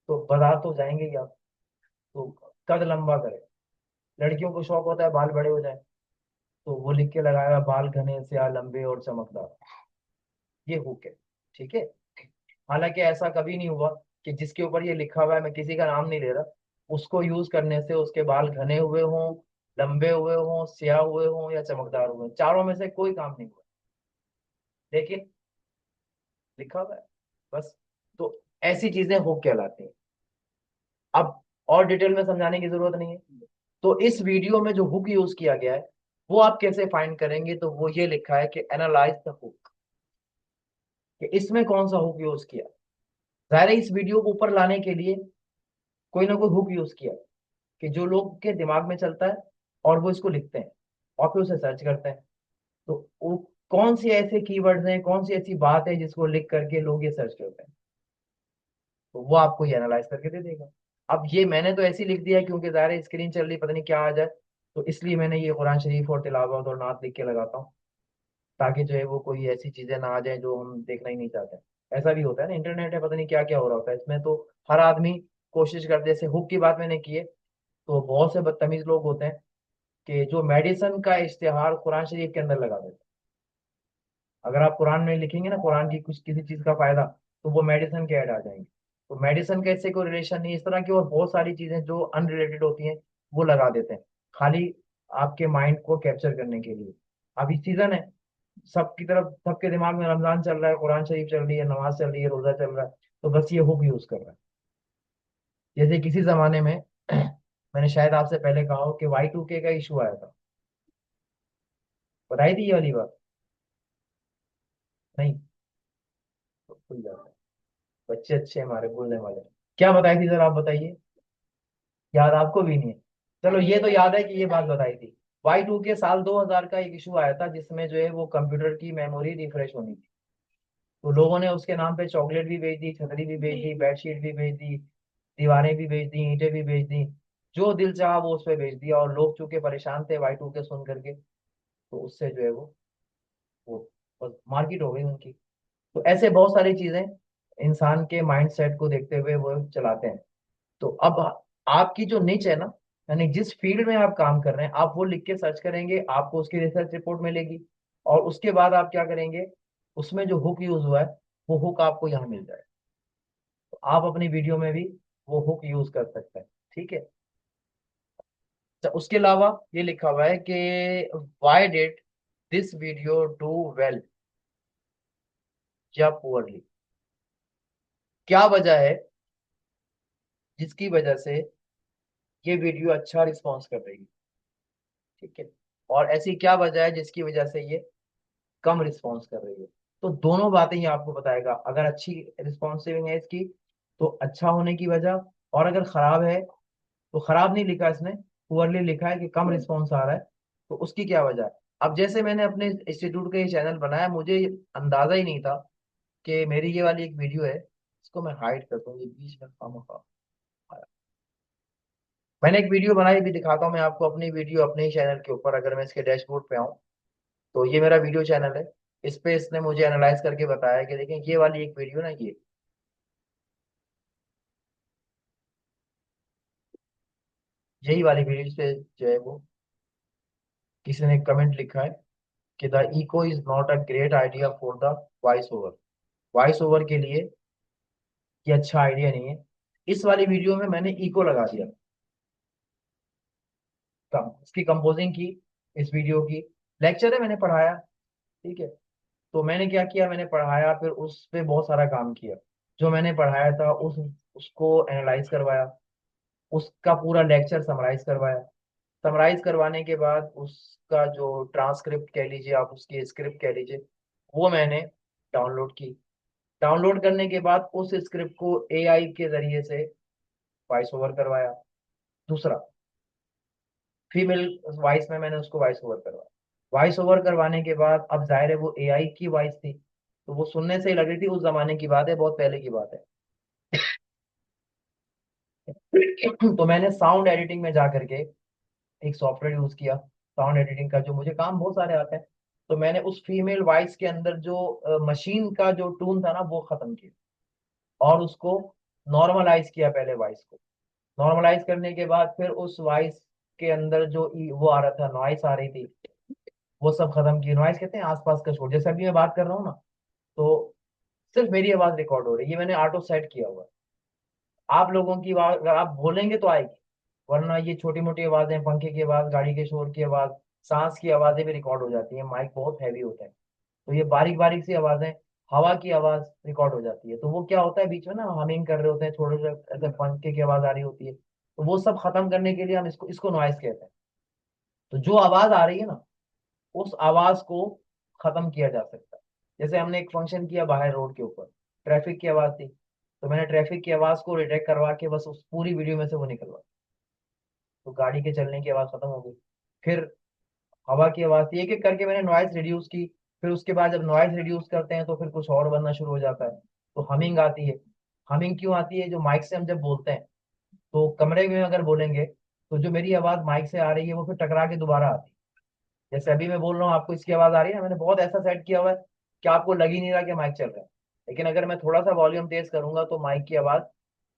तो बाजार तो जाएंगे ही आप, तो कद लंबा करे। लड़कियों को शौक होता है बाल बड़े हो जाए, तो वो लिख के लगाएगा बाल घने से या लंबे और चमकदार। ये हुक है, ठीक है। हालांकि ऐसा कभी नहीं हुआ कि जिसके ऊपर ये लिखा हुआ है, मैं किसी का नाम नहीं ले रहा, उसको यूज करने से उसके बाल घने हुए हों, लंबे हुए हों, स्याह हुए हों या चमकदार हुए हों, चारों में से कोई काम नहीं हुआ, लेकिन लिखा हुआ है बस। तो ऐसी चीजें हुक कहलाती हैं। अब और डिटेल में समझाने की जरूरत नहीं है। तो इस वीडियो में जो हुक यूज किया गया है वो आप कैसे फाइंड करेंगे, तो वो ये लिखा है कि एनालाइज द हुक, कि इसमें कौन सा हुक यूज किया। जाहिर है इस वीडियो को ऊपर लाने के लिए कोई ना कोई हुक यूज किया, कि जो लोग के दिमाग में चलता है और वो इसको लिखते हैं और फिर उसे सर्च करते हैं। तो वो कौन सी ऐसे कीवर्ड्स हैं, कौन सी ऐसी बात है जिसको लिख करके लोग ये सर्च करते हैं, तो वो आपको ये एनालाइज करके दे देगा। अब ये मैंने तो ऐसे ही लिख दिया है क्योंकि ज़ाहिर है स्क्रीन चल रही पता नहीं क्या आ जाए, तो इसलिए मैंने ये कुरान शरीफ और तिलावत और नात लिख के लगाता हूँ, ताकि जो है वो कोई ऐसी चीजें ना आ जाए जो हम देखना ही नहीं चाहते हैं। ऐसा भी होता है ना, इंटरनेट है, पता नहीं क्या क्या हो रहा होता है इसमें, तो हर आदमी कोशिश करते हैं। जैसे हुक की बात मैंने की है, तो बहुत से बदतमीज लोग होते हैं कि जो मेडिसिन का इश्तेहार कुरान शरीफ के अंदर लगा देते हैं। अगर आप कुरान में लिखेंगे ना कुरान की कुछ किसी चीज का फायदा, तो वो मेडिसिन के ऐड आ जाएंगे। तो मेडिसिन का इससे कोई रिलेशन नहीं, इस तरह की और बहुत सारी चीजें जो अनरिलेटेड होती हैं वो लगा देते हैं, खाली आपके माइंड को कैप्चर करने के लिए। अभी सीजन है, सबकी तरफ सबके दिमाग में रमजान चल रहा है, कुरान शरीफ चल रही है, नमाज चल रही है, रोजा चल रहा है, तो बस ये हुक यूज कर रहा है। जैसे किसी जमाने में मैंने शायद आपसे पहले कहा हो कि Y2K का इशू आया था, बताई थी ये वाली बात? नहीं, तो भूल जाता है। बच्चे अच्छे हमारे भूलने वाले। क्या बताई थी सर, आप बताइए। याद आपको भी नहीं है? चलो ये तो याद है कि ये बात बताई थी। Y2K साल 2000 का एक इशू आया था जिसमें जो है वो कंप्यूटर की मेमोरी रिफ्रेश होनी थी। तो लोगों ने उसके नाम पे चॉकलेट भी बेच दी, छतरी भी बेच दी, बेडशीट भी बेच दी, दीवारें भी बेच दी, ईंटें भी बेच दी, जो दिल चाहा वो उस पे बेच दिया। और लोग चूंकि परेशान थे Y2K सुन करके, तो उससे जो है वो मार्केट हो गई उनकी। तो ऐसे बहुत सारी चीजें इंसान के माइंड सेट को देखते हुए वो चलाते हैं। तो अब आपकी जो निच है ना, यानी जिस फील्ड में आप काम कर रहे हैं, आप वो लिख के सर्च करेंगे, आपको उसकी रिसर्च रिपोर्ट मिलेगी। और उसके बाद आप क्या करेंगे, उसमें जो हुक यूज हुआ है वो हुक आपको यहाँ मिल जाए, तो आप अपनी वीडियो में भी वो हुक यूज कर सकते हैं। ठीक है। तो उसके अलावा ये लिखा हुआ है कि why did this video do well या पुअरली, क्या वजह है जिसकी वजह से ये वीडियो अच्छा रिस्पॉन्स कर रही है। ठीक है। और ऐसी क्या वजह है जिसकी वजह से ये कम रिस्पॉन्स कर रही है। तो दोनों बातें ये आपको बताएगा। अगर अच्छी रिस्पॉन्सिव है इसकी, तो अच्छा होने की वजह, और अगर खराब है तो खराब नहीं लिखा इसने, पुअरली लिखा है कि कम रिस्पॉन्स आ रहा है, तो उसकी क्या वजह है। अब जैसे मैंने अपने इंस्टीट्यूट का ये चैनल बनाया, मुझे अंदाजा ही नहीं था कि मेरी ये वाली एक वीडियो है, इसको मैं हाइड करता हूँ, ये बीच में खामखा आया। मैंने एक वीडियो बनाई भी, दिखाता हूँ मैं आपको अपनी वीडियो अपने ही चैनल के ऊपर। अगर मैं इसके डैशबोर्ड पे आऊँ तो ये मेरा वीडियो चैनल है। इस पे इसने मुझे एनालाइज करके बताया कि देखिए ये वाली एक वीडियो ना, यही वाली वीडियो पे जो है वो किसी ने कमेंट लिखा है कि the echo is not a great idea for the voice over. Voice over के लिए ये अच्छा आइडिया नहीं है। इस वाली वीडियो में मैंने इको लगा दिया, इसकी कंपोजिंग की, इस वीडियो की। लेक्चर है, मैंने पढ़ाया, ठीक है। तो मैंने क्या किया, मैंने पढ़ाया, फिर उस पे बहुत सारा काम किया। जो मैंने पढ़ाया था उसको एनालाइज करवाया, उसका पूरा लेक्चर समराइज करवाया। समराइज करवाने के बाद उसका जो ट्रांसक्रिप्ट कह लीजिए, आप उसकी स्क्रिप्ट कह लीजिए, वो मैंने डाउनलोड की। डाउनलोड करने के बाद उस स्क्रिप्ट को एआई के जरिए से वॉइस ओवर करवाया। दूसरा, फीमेल वॉइस में मैंने उसको वॉइस ओवर करवाया। वॉइस ओवर करवाने के बाद अब जाहिर है वो एआई की वॉइस थी, तो वो सुनने से ही लग रही थी। उस जमाने की बात है, बहुत पहले की बात है। तो मैंने साउंड एडिटिंग में जा करके एक सॉफ्टवेयर यूज किया साउंड एडिटिंग का, जो मुझे काम बहुत सारे आते हैं। तो मैंने उस फीमेल वॉइस के अंदर जो मशीन का जो टून था ना, वो खत्म किया और उसको नॉर्मलाइज किया पहले वॉइस को। नॉर्मलाइज करने के बाद फिर उस वॉइस के अंदर जो वो आ रहा था, नॉइस आ रही थी, वो सब खत्म की। नॉइस कहते हैं आसपास का शोर। जैसे अभी मैं बात कर रहा हूँ ना, तो सिर्फ मेरी आवाज रिकॉर्ड हो रही है, ये मैंने ऑटो सेट किया हुआ है। आप लोगों की आवाज अगर आप बोलेंगे तो आएगी, वरना ये छोटी मोटी आवाजें, पंखे की आवाज, गाड़ी के शोर की आवाज, सांस की आवाजें भी रिकॉर्ड हो जाती हैं। माइक बहुत हैवी होता है, तो ये बारीक बारीक सी आवाजें, हवा की आवाज रिकॉर्ड हो जाती है। तो वो क्या होता है, बीच में ना हमिंग कर रहे होते हैं, थोड़े से ऐसे पंखे की आवाज आ रही होती है, तो वो सब खत्म करने के लिए हम इसको इसको नॉइस कहते हैं। तो जो आवाज आ रही है ना, उस आवाज को खत्म किया जा सकता है। जैसे हमने एक फंक्शन किया बाहर रोड के ऊपर, ट्रैफिक की आवाज थी, तो मैंने ट्रैफिक की आवाज को रिटेक्ट करवा के बस उस पूरी वीडियो में से वो निकलवा, तो गाड़ी के चलने की आवाज खत्म हो गई। फिर हवा की आवाज थी, एक एक करके मैंने नॉइज रिड्यूस की। फिर उसके बाद जब नॉइज रिड्यूस करते हैं तो फिर कुछ और बनना शुरू हो जाता है, तो हमिंग आती है। हमिंग क्यों आती है, जो माइक से हम जब बोलते हैं, तो कमरे में अगर बोलेंगे तो जो मेरी आवाज माइक से आ रही है वो फिर टकरा के दोबारा आती है। जैसे अभी मैं बोल रहा हूँ, आपको इसकी आवाज आ रही है ना, मैंने बहुत ऐसा सेट किया हुआ है कि आपको लग ही नहीं रहा कि माइक चल रहा है। लेकिन अगर मैं थोड़ा सा वॉल्यूम तेज करूंगा तो माइक की आवाज,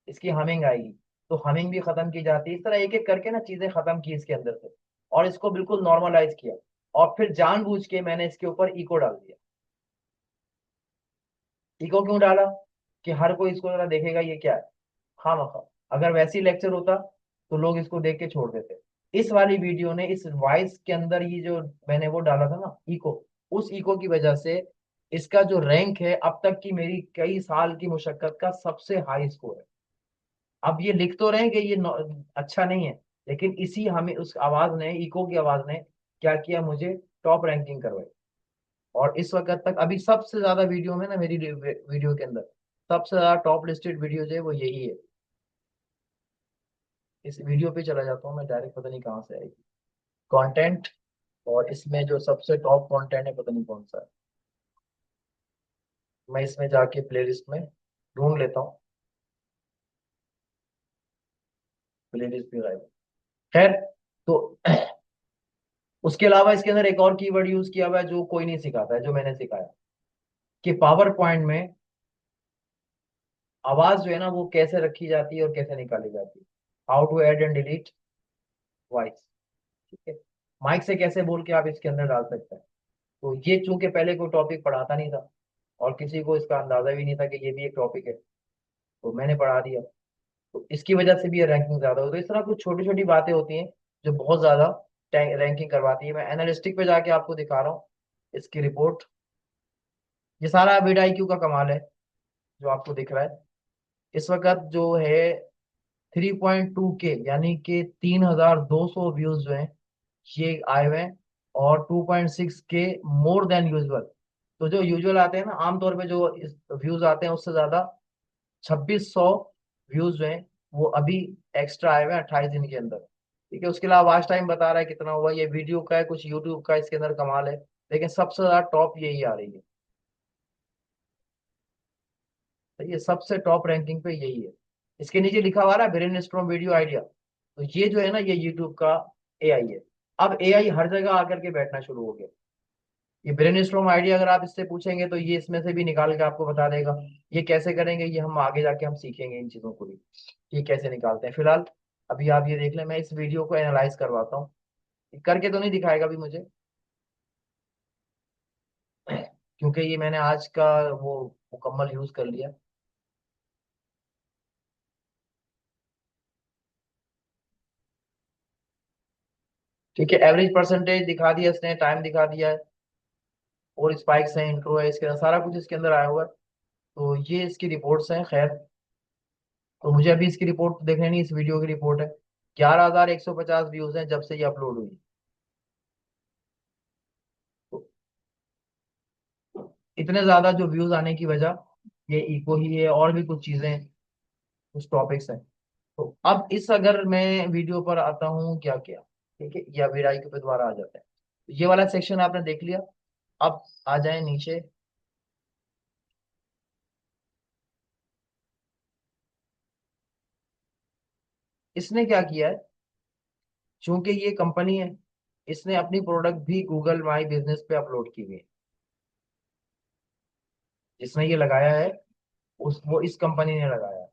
इसकी हमिंग आएगी, तो हमिंग भी खत्म की जाती है। इस तरह एक एक करके ना चीजें खत्म की इसके अंदर से, और इसको बिल्कुल नॉर्मलाइज किया। और फिर जानबूझ के मैंने इसके ऊपर इको डाल दिया। इको क्यों डाला, कि हर कोई इसको जरा देखेगा ये क्या है, हाँ मखा। अगर वैसी लेक्चर होता तो लोग इसको देख के छोड़ देते। इस वाली वीडियो ने इस वॉइस के अंदर ये जो मैंने वो डाला था ना इको, उस इको की वजह से इसका जो रैंक है अब तक की मेरी कई साल की मुशक्कत का सबसे हाई स्कोर है। अब ये लिख तो रहे हैं कि ये अच्छा नहीं है, लेकिन इसी हमें उस आवाज ने, इको की आवाज ने क्या किया, मुझे टॉप रैंकिंग करवाई। और इस वक्त तक अभी सबसे ज्यादा वीडियो में ना, मेरी वीडियो के अंदर सबसे ज्यादा टॉप लिस्टेड वीडियो जो है वो यही है। इस वीडियो पे चला जाता हूँ मैं डायरेक्ट, पता नहीं कहाँ से आएगी कंटेंट, और इसमें जो सबसे टॉप कंटेंट है पता नहीं कौन सा है। मैं इसमें जाके प्लेलिस्ट में ढूंढ लेता हूँ, प्लेलिस्ट भी गायब है। खैर, तो उसके अलावा इसके अंदर एक और कीवर्ड यूज किया हुआ है जो कोई नहीं सिखाता है, जो मैंने सिखाया, कि पावर पॉइंट में आवाज जो है ना वो कैसे रखी जाती है और कैसे निकाली जाती है। How to add and delete voice, ठीक है। माइक से कैसे बोल के आप इसके अंदर डाल सकते हैं। तो ये चूंकि पहले कोई टॉपिक पढ़ाता नहीं था और किसी को इसका अंदाजा भी नहीं था कि ये भी एक टॉपिक है, तो मैंने पढ़ा दिया। तो इसकी वजह से भी ये रैंकिंग ज्यादा हो। तो इस तरह कुछ छोटी छोटी बातें होती हैं जो बहुत ज्यादा रैंकिंग करवाती है। मैं एनालिस्टिक पे जाके आपको दिखा रहा हूँ इसकी रिपोर्ट। ये सारा बिड IQ का कमाल है जो आपको दिख रहा है। इस वक्त जो है 3.2 के, यानी कि 3200 व्यूज जो हैं ये आए हुए हैं, और 2.6 के मोर देन यूजुअल। तो जो यूजुअल आते हैं ना, आमतौर पे जो व्यूज आते हैं उससे ज्यादा 2600 व्यूज जो हैं वो अभी एक्स्ट्रा आए हुए हैं 28 दिन के अंदर। ठीक है, उसके अलावा वॉच टाइम बता रहा है कितना हुआ, ये वीडियो का है, कुछ यूट्यूब का इसके अंदर कमाल है। लेकिन सबसे ज्यादा टॉप यही आ रही है। तो ये सबसे टॉप रैंकिंग पे यही है। इसके नीचे लिखा हुआ है ब्रेन स्ट्रॉम वीडियो आइडिया, तो ये जो है ना, ये यूट्यूब का एआई है। अब एआई हर जगह आकर के बैठना शुरू हो गया। ये ब्रेनस्टॉर्म आइडिया अगर आप इससे पूछेंगे तो ये इसमें से भी निकाल के आपको बता देगा। ये कैसे करेंगे, ये हम आगे जाके हम सीखेंगे इन चीजों को भी, ये कैसे निकालते हैं। फिलहाल अभी आप ये देख लें, मैं इस वीडियो को एनालाइज करवाता हूँ। करके तो नहीं दिखाएगा अभी मुझे, क्योंकि ये मैंने आज का वो मुकम्मल यूज कर लिया। ठीक है, एवरेज परसेंटेज दिखा दिया इसने, टाइम दिखा दिया है, और स्पाइक्स हैं, इंट्रो है, इसके अंदर सारा कुछ इसके अंदर आया हुआ है। तो ये इसकी रिपोर्ट्स हैं। खैर, तो मुझे अभी इसकी रिपोर्ट देखने नहीं, इस वीडियो की रिपोर्ट है। 11,150 व्यूज हैं जब से ये अपलोड हुई। तो इतने ज्यादा जो व्यूज आने की वजह ये इको ही है, और भी कुछ चीजें हैं, कुछ टॉपिक्स हैं। तो अब इस अगर मैं वीडियो पर आता हूँ क्या क्या, ठीक है, या वीडियो पे दोबारा आ जाता है। तो ये वाला सेक्शन आपने देख लिया। अब आ जाए नीचे। इसने क्या किया है, चूंकि ये कंपनी है, इसने अपनी प्रोडक्ट भी गूगल माई बिजनेस पे अपलोड की हुई है। जिसने ये लगाया है, उस वो इस कंपनी ने लगाया है।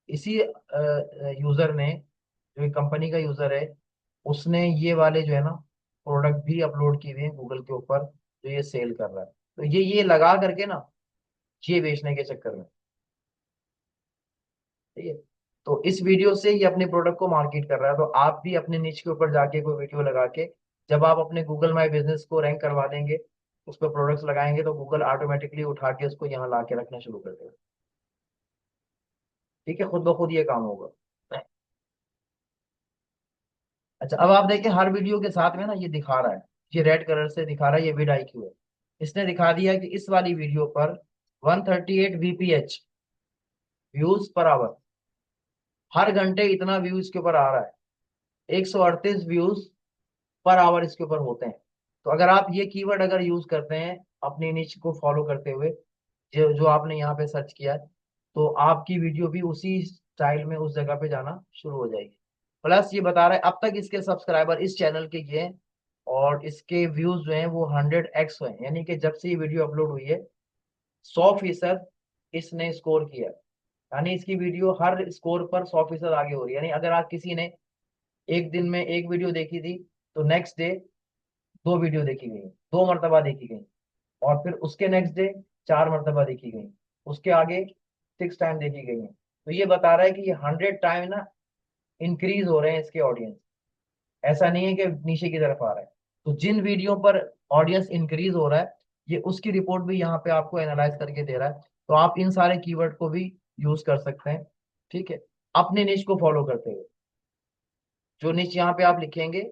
इसी यूजर ने, जो कंपनी का यूजर है, उसने ये वाले जो है ना प्रोडक्ट भी अपलोड किए हुए हैं गूगल के ऊपर, जो ये सेल कर रहा है। तो ये लगा करके ना, ये बेचने के चक्कर में, ठीक है। तो इस वीडियो से ये अपने प्रोडक्ट को मार्केट कर रहा है। तो आप भी अपने निच के ऊपर जाके कोई वीडियो लगा के, जब आप अपने गूगल माई बिजनेस को रैंक करवा देंगे, उस पर प्रोडक्ट्स लगाएंगे, तो गूगल ऑटोमेटिकली उठा के उसको यहाँ ला के रखना शुरू कर देगा। ठीक है, खुद ब खुद ये काम होगा। अच्छा, अब आप देखिए हर वीडियो के साथ में ना ये दिखा रहा है, ये रेड कलर से दिखा रहा है, ये विड IQ है। इसने दिखा दिया कि इस वाली वीडियो पर 138 VPH, व्यूज पर आवर, हर घंटे इतना व्यू इसके ऊपर आ रहा है। 138 व्यूज पर आवर इसके ऊपर होते हैं। तो अगर आप ये कीवर्ड अगर यूज करते हैं अपनी निच को फॉलो करते हुए, जो जो आपने यहाँ पे सर्च किया है, तो आपकी वीडियो भी उसी स्टाइल में उस जगह पे जाना शुरू हो जाएगी। प्लस ये बता रहा है अब तक इसके सब्सक्राइबर इस चैनल के ये हैं, और इसके व्यूज जो हैं वो 100x हैं। यानी कि जब से ये वीडियो अपलोड हुई है, 100% इसने स्कोर किया है। यानी इसकी वीडियो हर स्कोर पर 100% आगे हो रही है। यानी अगर आप किसी ने एक दिन में एक वीडियो देखी थी, तो नेक्स्ट डे दो वीडियो देखी गई, 2 मरतबा देखी गई, और फिर उसके नेक्स्ट डे 4 मरतबा देखी गई, उसके आगे 6 टाइम देखी गई है। तो ये बता रहा है कि ये 100 टाइम ना इंक्रीज हो रहे हैं इसके ऑडियंस। ऐसा नहीं है कि नीचे की तरफ आ रहा है। तो जिन वीडियो पर ऑडियंस इंक्रीज हो रहा है, ये उसकी रिपोर्ट भी यहाँ पे आपको एनालाइज करके दे रहा है। तो आप इन सारे कीवर्ड को भी यूज कर सकते हैं, ठीक है, अपने निश को फॉलो करते हुए। जो निश यहाँ पे आप लिखेंगे,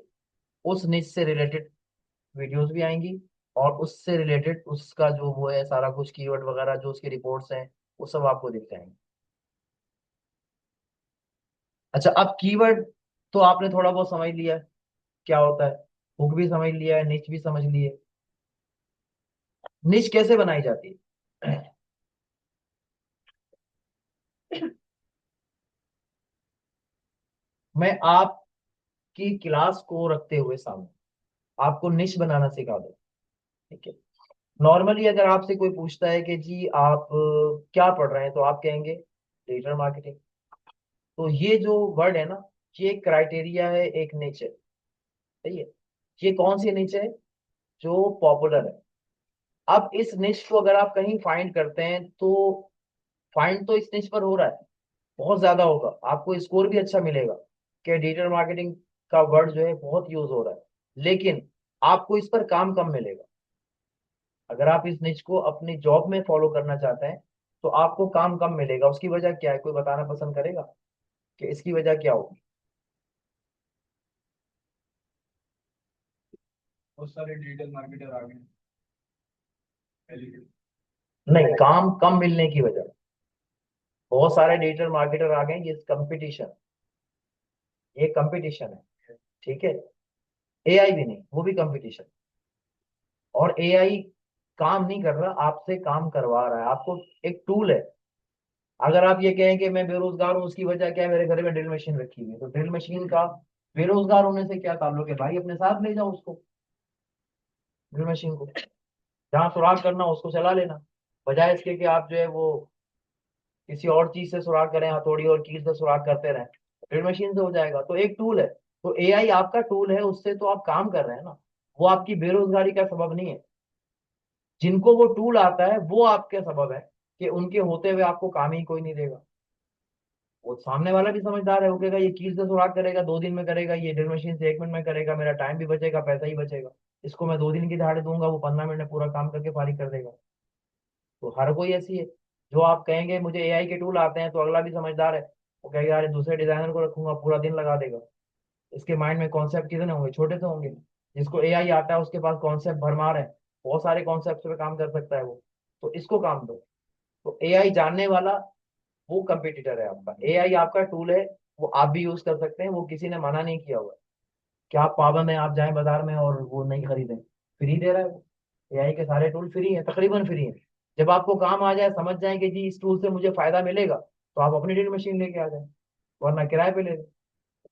उस निश से रिलेटेड वीडियोस भी आएंगी, और उससे रिलेटेड उसका जो वो है सारा कुछ कीवर्ड वगैरह जो उसकी रिपोर्ट्स हैं, वो सब आपको दिख जाएंगे। अच्छा, अब कीवर्ड तो आपने थोड़ा बहुत समझ लिया है क्या होता है, हुक भी समझ लिया है, निच भी समझ लिए। निच कैसे बनाई जाती है? मैं आपकी क्लास को रखते हुए सामने आपको निश बनाना सिखा दूं, ठीक है। नॉर्मली अगर आपसे कोई पूछता है कि जी आप क्या पढ़ रहे हैं, तो आप कहेंगे डिजिटल मार्केटिंग। तो ये जो वर्ड है ना, ये एक क्राइटेरिया है, एक निच है, सही है। ये कौन सी निच है, जो पॉपुलर है। अब इस निच को अगर आप कहीं फाइंड करते हैं, तो फाइंड तो इस निच पर हो रहा है, बहुत ज्यादा होगा, आपको स्कोर भी अच्छा मिलेगा कि डिजिटल मार्केटिंग का वर्ड जो है बहुत यूज हो रहा है। लेकिन आपको इस पर काम कम मिलेगा। अगर आप इस निच को अपनी जॉब में फॉलो करना चाहते हैं, तो आपको काम कम मिलेगा। उसकी वजह क्या है, कोई बताना पसंद करेगा कि इसकी वजह क्या होगी? बहुत सारे डिजिटल मार्केटर आ गए हैं। नहीं, काम कम मिलने की वजह, बहुत सारे डिजिटल मार्केटर आ गए हैं, ये कंपटीशन, ये कंपटीशन है, ठीक है। एआई भी नहीं, वो भी कंपटीशन। और एआई काम नहीं कर रहा, आपसे काम करवा रहा है। आपको एक टूल है, अगर आप ये कहें कि मैं बेरोजगार हूँ, उसकी वजह क्या है, मेरे घर में ड्रिल मशीन रखी हुई है, तो ड्रिल मशीन का बेरोजगार होने से क्या ताल्लुक है भाई? अपने साथ ले जाओ उसको, ड्रिल मशीन को, जहाँ सुराख करना हो उसको चला लेना, बजाय इसके कि आप जो है वो किसी और चीज से सुराख करें, हथौड़ी और कील से सुराख करते रहें। ड्रिल मशीन से हो जाएगा, तो एक टूल है। तो एआई आपका टूल है, उससे तो आप काम कर रहे हैं ना, वो आपकी बेरोजगारी का सबब नहीं है। जिनको वो टूल आता है वो आपके सबब है, कि उनके होते हुए आपको काम ही कोई नहीं देगा। वो सामने वाला भी समझदार है, वो कहेगा ये कील से सुराख करेगा 2 दिन में करेगा, ये ड्रिल मशीन से 1 मिनट में करेगा, मेरा टाइम भी बचेगा, पैसा ही बचेगा। इसको मैं 2 दिन की दिहाड़ी दूंगा, वो 15 मिनट में पूरा काम करके फारिग कर देगा। तो हर कोई ऐसी है। जो आप कहेंगे मुझे एआई के टूल आते हैं, तो अगला भी समझदार है, वो कहेगा अरे दूसरे डिजाइनर को रखूंगा, पूरा दिन लगा देगा। इसके माइंड में कॉन्सेप्ट कितने होंगे, छोटे से होंगे। जिसको एआई आता है उसके पास कॉन्सेप्ट भरमार है, बहुत सारे कॉन्सेप्ट पे काम कर सकता है वो। तो इसको काम दो। तो एआई जानने वाला वो कंपिटिटर है आपका, एआई आपका टूल है। वो आप भी यूज कर सकते हैं, वो किसी ने मना नहीं किया हुआ है कि आप पाबंद हैं, आप जाएं बाजार में और वो नहीं खरीदें। फ्री दे रहा है वो। एआई के सारे टूल फ्री हैं, तकरीबन फ्री हैं। जब आपको काम आ जाए, समझ जाए कि जी इस टूल से मुझे फायदा मिलेगा, तो आप अपनी ड्रिल मशीन लेके आ जाए, वरना किराए पे ले लें।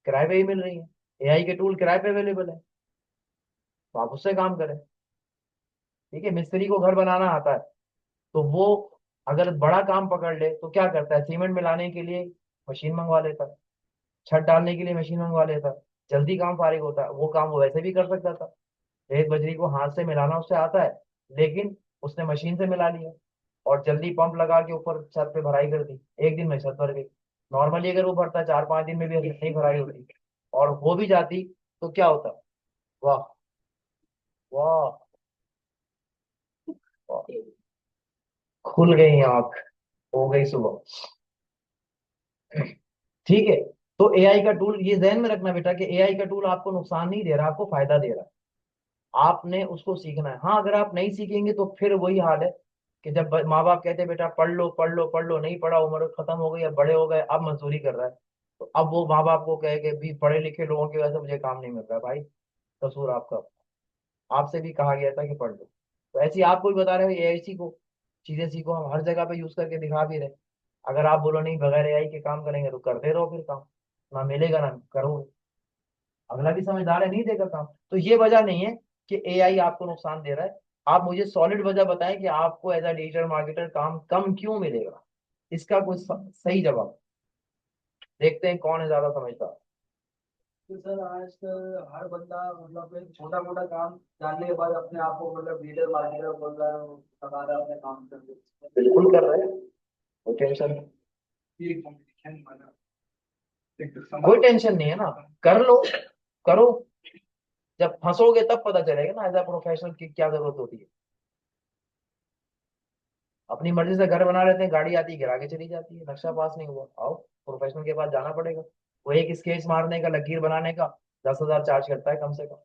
किराए पे ही मिल रही है, एआई के टूल किराए पे अवेलेबल है, तो आप उससे काम करें। ठीक है, मिस्त्री को घर बनाना आता है, तो वो अगर बड़ा काम पकड़ ले तो क्या करता है, सीमेंट मिलाने के लिए मशीन मंगवा लेता है, छत डालने के लिए मशीन मंगवा लेता है, जल्दी काम फारिग होता है। वो काम वो वैसे भी कर सकता था, रेत बजरी को हाथ से मिलाना उससे आता है, लेकिन उसने मशीन से मिला लिया और जल्दी पंप लगा के ऊपर छत पे भराई कर दी, 1 दिन में छत भर गई। नॉर्मली अगर वो भरता 4-5 दिन में भी नहीं भराई होती, और हो भी जाती, तो क्या होता? वाह, वाह, वाह। खुल गई आंख, हो गई सुबह। ठीक है। तो एआई का टूल ये ध्यान में रखना बेटा, कि एआई का टूल आपको नुकसान नहीं दे रहा, आपको फायदा दे रहा है। आपने उसको सीखना है। हाँ, अगर आप नहीं सीखेंगे तो फिर वही हाल है, कि जब माँ बाप कहते हैं बेटा पढ़ लो पढ़ लो पढ़ लो, नहीं पढ़ा, उम्र खत्म हो गई, अब बड़े हो गए, अब मजदूरी कर रहा है, तो अब वो माँ बाप को कहे कि भी पढ़े लिखे लोगों की वजह से मुझे काम नहीं मिल रहा है, भाई कसूर आपका। आपसे भी कहा गया था कि पढ़ लो। तो ऐसे ही आपको भी बता रहे हो, एआई सीखो, चीजें सीखो, हम हर जगह पे यूज करके दिखा भी रहे। अगर आप बोलो नहीं बगैर एआई के काम करेंगे, तो करते रहो फिर काम, ना मिलेगा ना करोगे। अगला भी समझदार है, नहीं देगा काम। तो ये वजह नहीं है कि एआई आपको नुकसान दे रहा है। आप मुझे सॉलिड वजह बताएं कि आपको एज अ डिजिटल मार्केटर काम कम क्यों मिलेगा, इसका कुछ सही जवाब। देखते हैं कौन है ज्यादा समझदार। तो सर आजकल हर बंदा मतलब एक छोटा मोटा काम जानने के बाद अपने आप को मतलब लीडर मार्केटर बोल रहा है, लगा रहा है अपने काम करके। बिल्कुल कर रहे हैं, कोई टेंशन नहीं। ये कंपटीशन वाला एक कोई समाज। टेंशन नहीं है ना, कर लो, करो। जब फंसोगे तब पता चलेगा ना एज अ प्रोफेशनल की क्या जरूरत होती है। अपनी मर्जी से घर बना लेते हैं, गाड़ी आती है गिरा के चली जाती है, नक्शा पास नहीं हुआ, आओ प्रोफेशनल के पास जाना पड़ेगा। वो एक स्केच मारने का, लकीर बनाने का 10,000 चार्ज करता है कम से कम,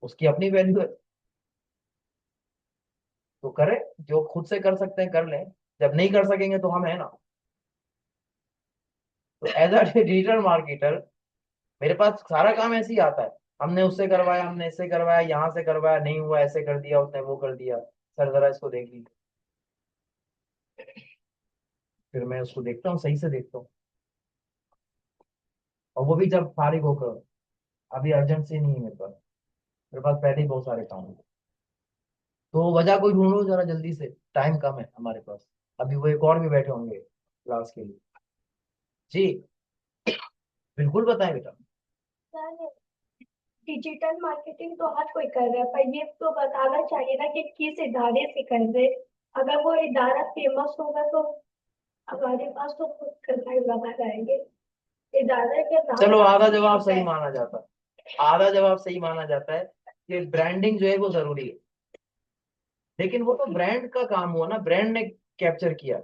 उसकी अपनी वैल्यू है। तो करें, जो खुद से कर सकते हैं कर लें, जब नहीं कर सकेंगे तो हम है ना। तो एज अ डिजिटल मार्केटर मेरे पास सारा काम ऐसे ही आता है। हमने उससे करवाया, हमने इससे करवाया, यहाँ से करवाया, नहीं हुआ, ऐसे कर दिया उसने, वो कर दिया, सर जरा इसको देख लीजिए। फिर मैं उसको देखता हूँ, सही से देखता हूँ, और वो भी जब फारिग होकर। अभी अर्जेंट से नहीं है मेरे पास, मेरे पास पहले ही बहुत सारे काम है। तो वजह कोई ढूंढो जरा जल्दी से, टाइम कम है हमारे पास। अभी वो एक और भी बैठे होंगे क्लास के लिए। जी, बिल्कुल बताएं बेटा। सर, डिजिटल मार्केटिंग तो हर कोई कर रहा है, पर ये तो बताना चाहिए ना कि किस इदारे से कर रहे। अगर वो इदारा फेमस होगा तो हमारे पास तो खुद करना ही लगा रहेंगे। इदारे के नाम चलो, आधा काफी जवाब होता सही है। माना जाता है, आधा जवाब सही माना जाता है कि ब्रांडिंग जो है वो जरूरी है। लेकिन वो तो ब्रांड का काम हुआ ना, ब्रांड ने कैप्चर किया।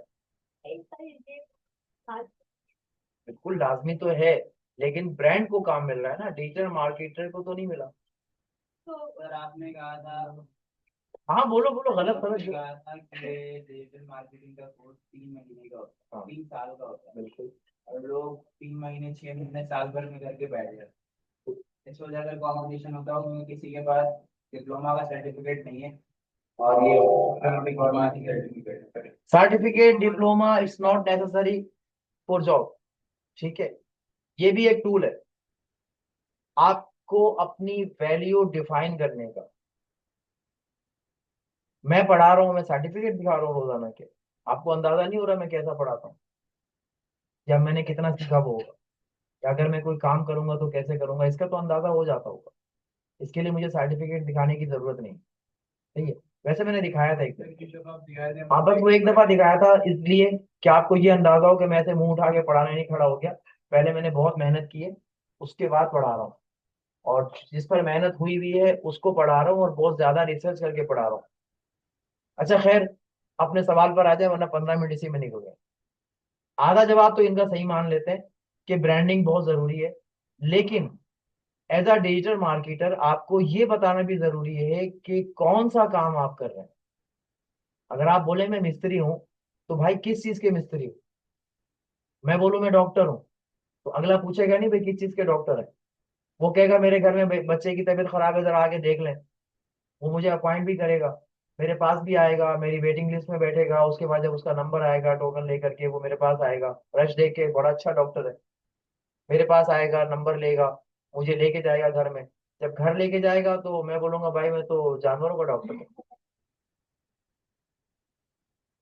ऐसा ही ये बात। बिल्कुल लाजमी तो है, लेकिन ब्रांड को काम मिल रहा है ना, डिजिटल मार्केटर को तो नहीं मिला। तो सर आपने कहा था, हाँ बोलो बोलो, गलत आपने समझ। कहा था कि डिजिटल मार्केटिंग का कोर्स 3 महीने का होता है, हाँ 3 साल का होता है। बिल्कुल। और लोग 3 महीने 6 महीने साल भर में करके बैठ जाते हैं। इस वजह अगर कंपटीशन होता है, उनमें किसी के पास डिप्लोमा का सर्टिफिकेट नहीं है, और ये certificate. Certificate, diploma it's not necessary for job, ठीक है। ये भी एक टूल है आपको अपनी वैल्यू डिफाइन करने का। मैं पढ़ा रहा हूँ, मैं सर्टिफिकेट दिखा रहा हूँ रोजाना के, आपको अंदाजा नहीं हो रहा मैं कैसा पढ़ाता हूँ, या मैंने कितना सीखा वो होगा, या अगर मैं कोई काम करूंगा तो कैसे करूंगा, इसका तो अंदाजा हो जाता होगा। इसके लिए मुझे सर्टिफिकेट दिखाने की जरूरत नहीं, ठीक है। वैसे मैंने दिखाया था एक दिन, हाँ बस वो एक दफा दिखाया था इसलिए कि आपको ये अंदाजा हो कि मैं ऐसे मुंह उठा के पढ़ाने नहीं खड़ा हो गया। पहले मैंने बहुत मेहनत की है, उसके बाद पढ़ा रहा हूँ, और जिस पर मेहनत हुई हुई है उसको पढ़ा रहा हूँ, और बहुत ज्यादा रिसर्च करके पढ़ा रहा हूँ। अच्छा खैर, अपने सवाल पर आ जाए, वरना 15 मिनट इसी में निकल गए। आधा जवाब तो इनका सही मान लेते हैं कि ब्रांडिंग बहुत जरूरी है, लेकिन एज अ डिजिटल मार्केटर आपको ये बताना भी जरूरी है कि कौन सा काम आप कर रहे हैं। अगर आप बोले मैं मिस्त्री हूं, तो भाई किस चीज के मिस्त्री हो। मैं बोलूं मैं डॉक्टर हूं, तो अगला पूछेगा नहीं भाई किस चीज के डॉक्टर है, वो कहेगा मेरे घर में बच्चे की तबीयत खराब है, जरा आके देख लें। वो मुझे अपॉइंट भी करेगा, मेरे पास भी आएगा, मेरी वेटिंग लिस्ट में बैठेगा, उसके बाद जब उसका नंबर आएगा टोकन लेकर के वो मेरे पास आएगा, रश देख के बड़ा अच्छा डॉक्टर है, मेरे पास आएगा, नंबर लेगा, मुझे लेके जाएगा घर में। जब घर लेके जाएगा तो मैं बोलूंगा भाई मैं तो जानवरों का डॉक्टर हूँ।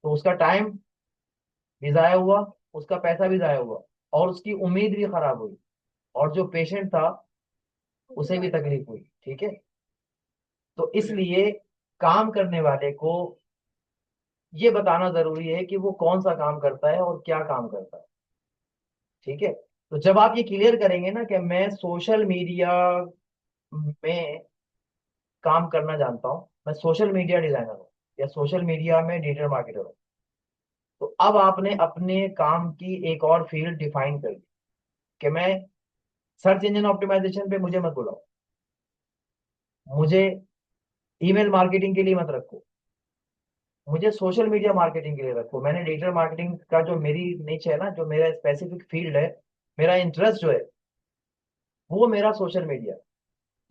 तो उसका टाइम भी जाया हुआ, उसका पैसा भी जाया हुआ, और उसकी उम्मीद भी खराब हुई, और जो पेशेंट था उसे भी तकलीफ हुई, ठीक है। तो इसलिए काम करने वाले को ये बताना जरूरी है कि वो कौन सा काम करता है और क्या काम करता है, ठीक है। तो जब आप ये क्लियर करेंगे ना कि मैं सोशल मीडिया में काम करना जानता हूँ, मैं सोशल मीडिया डिजाइनर हूँ, या सोशल मीडिया में डिजिटल मार्केटर हूँ, तो अब आपने अपने काम की एक और फील्ड डिफाइन कर दी कि मैं सर्च इंजन ऑप्टिमाइजेशन पे मुझे मत बुलाओ, मुझे ईमेल मार्केटिंग के लिए मत रखो, मुझे सोशल मीडिया मार्केटिंग के लिए रखो। मैंने डिजिटल मार्केटिंग का जो मेरी निच है ना, जो मेरा स्पेसिफिक फील्ड है, मेरा इंटरेस्ट जो है वो मेरा सोशल मीडिया।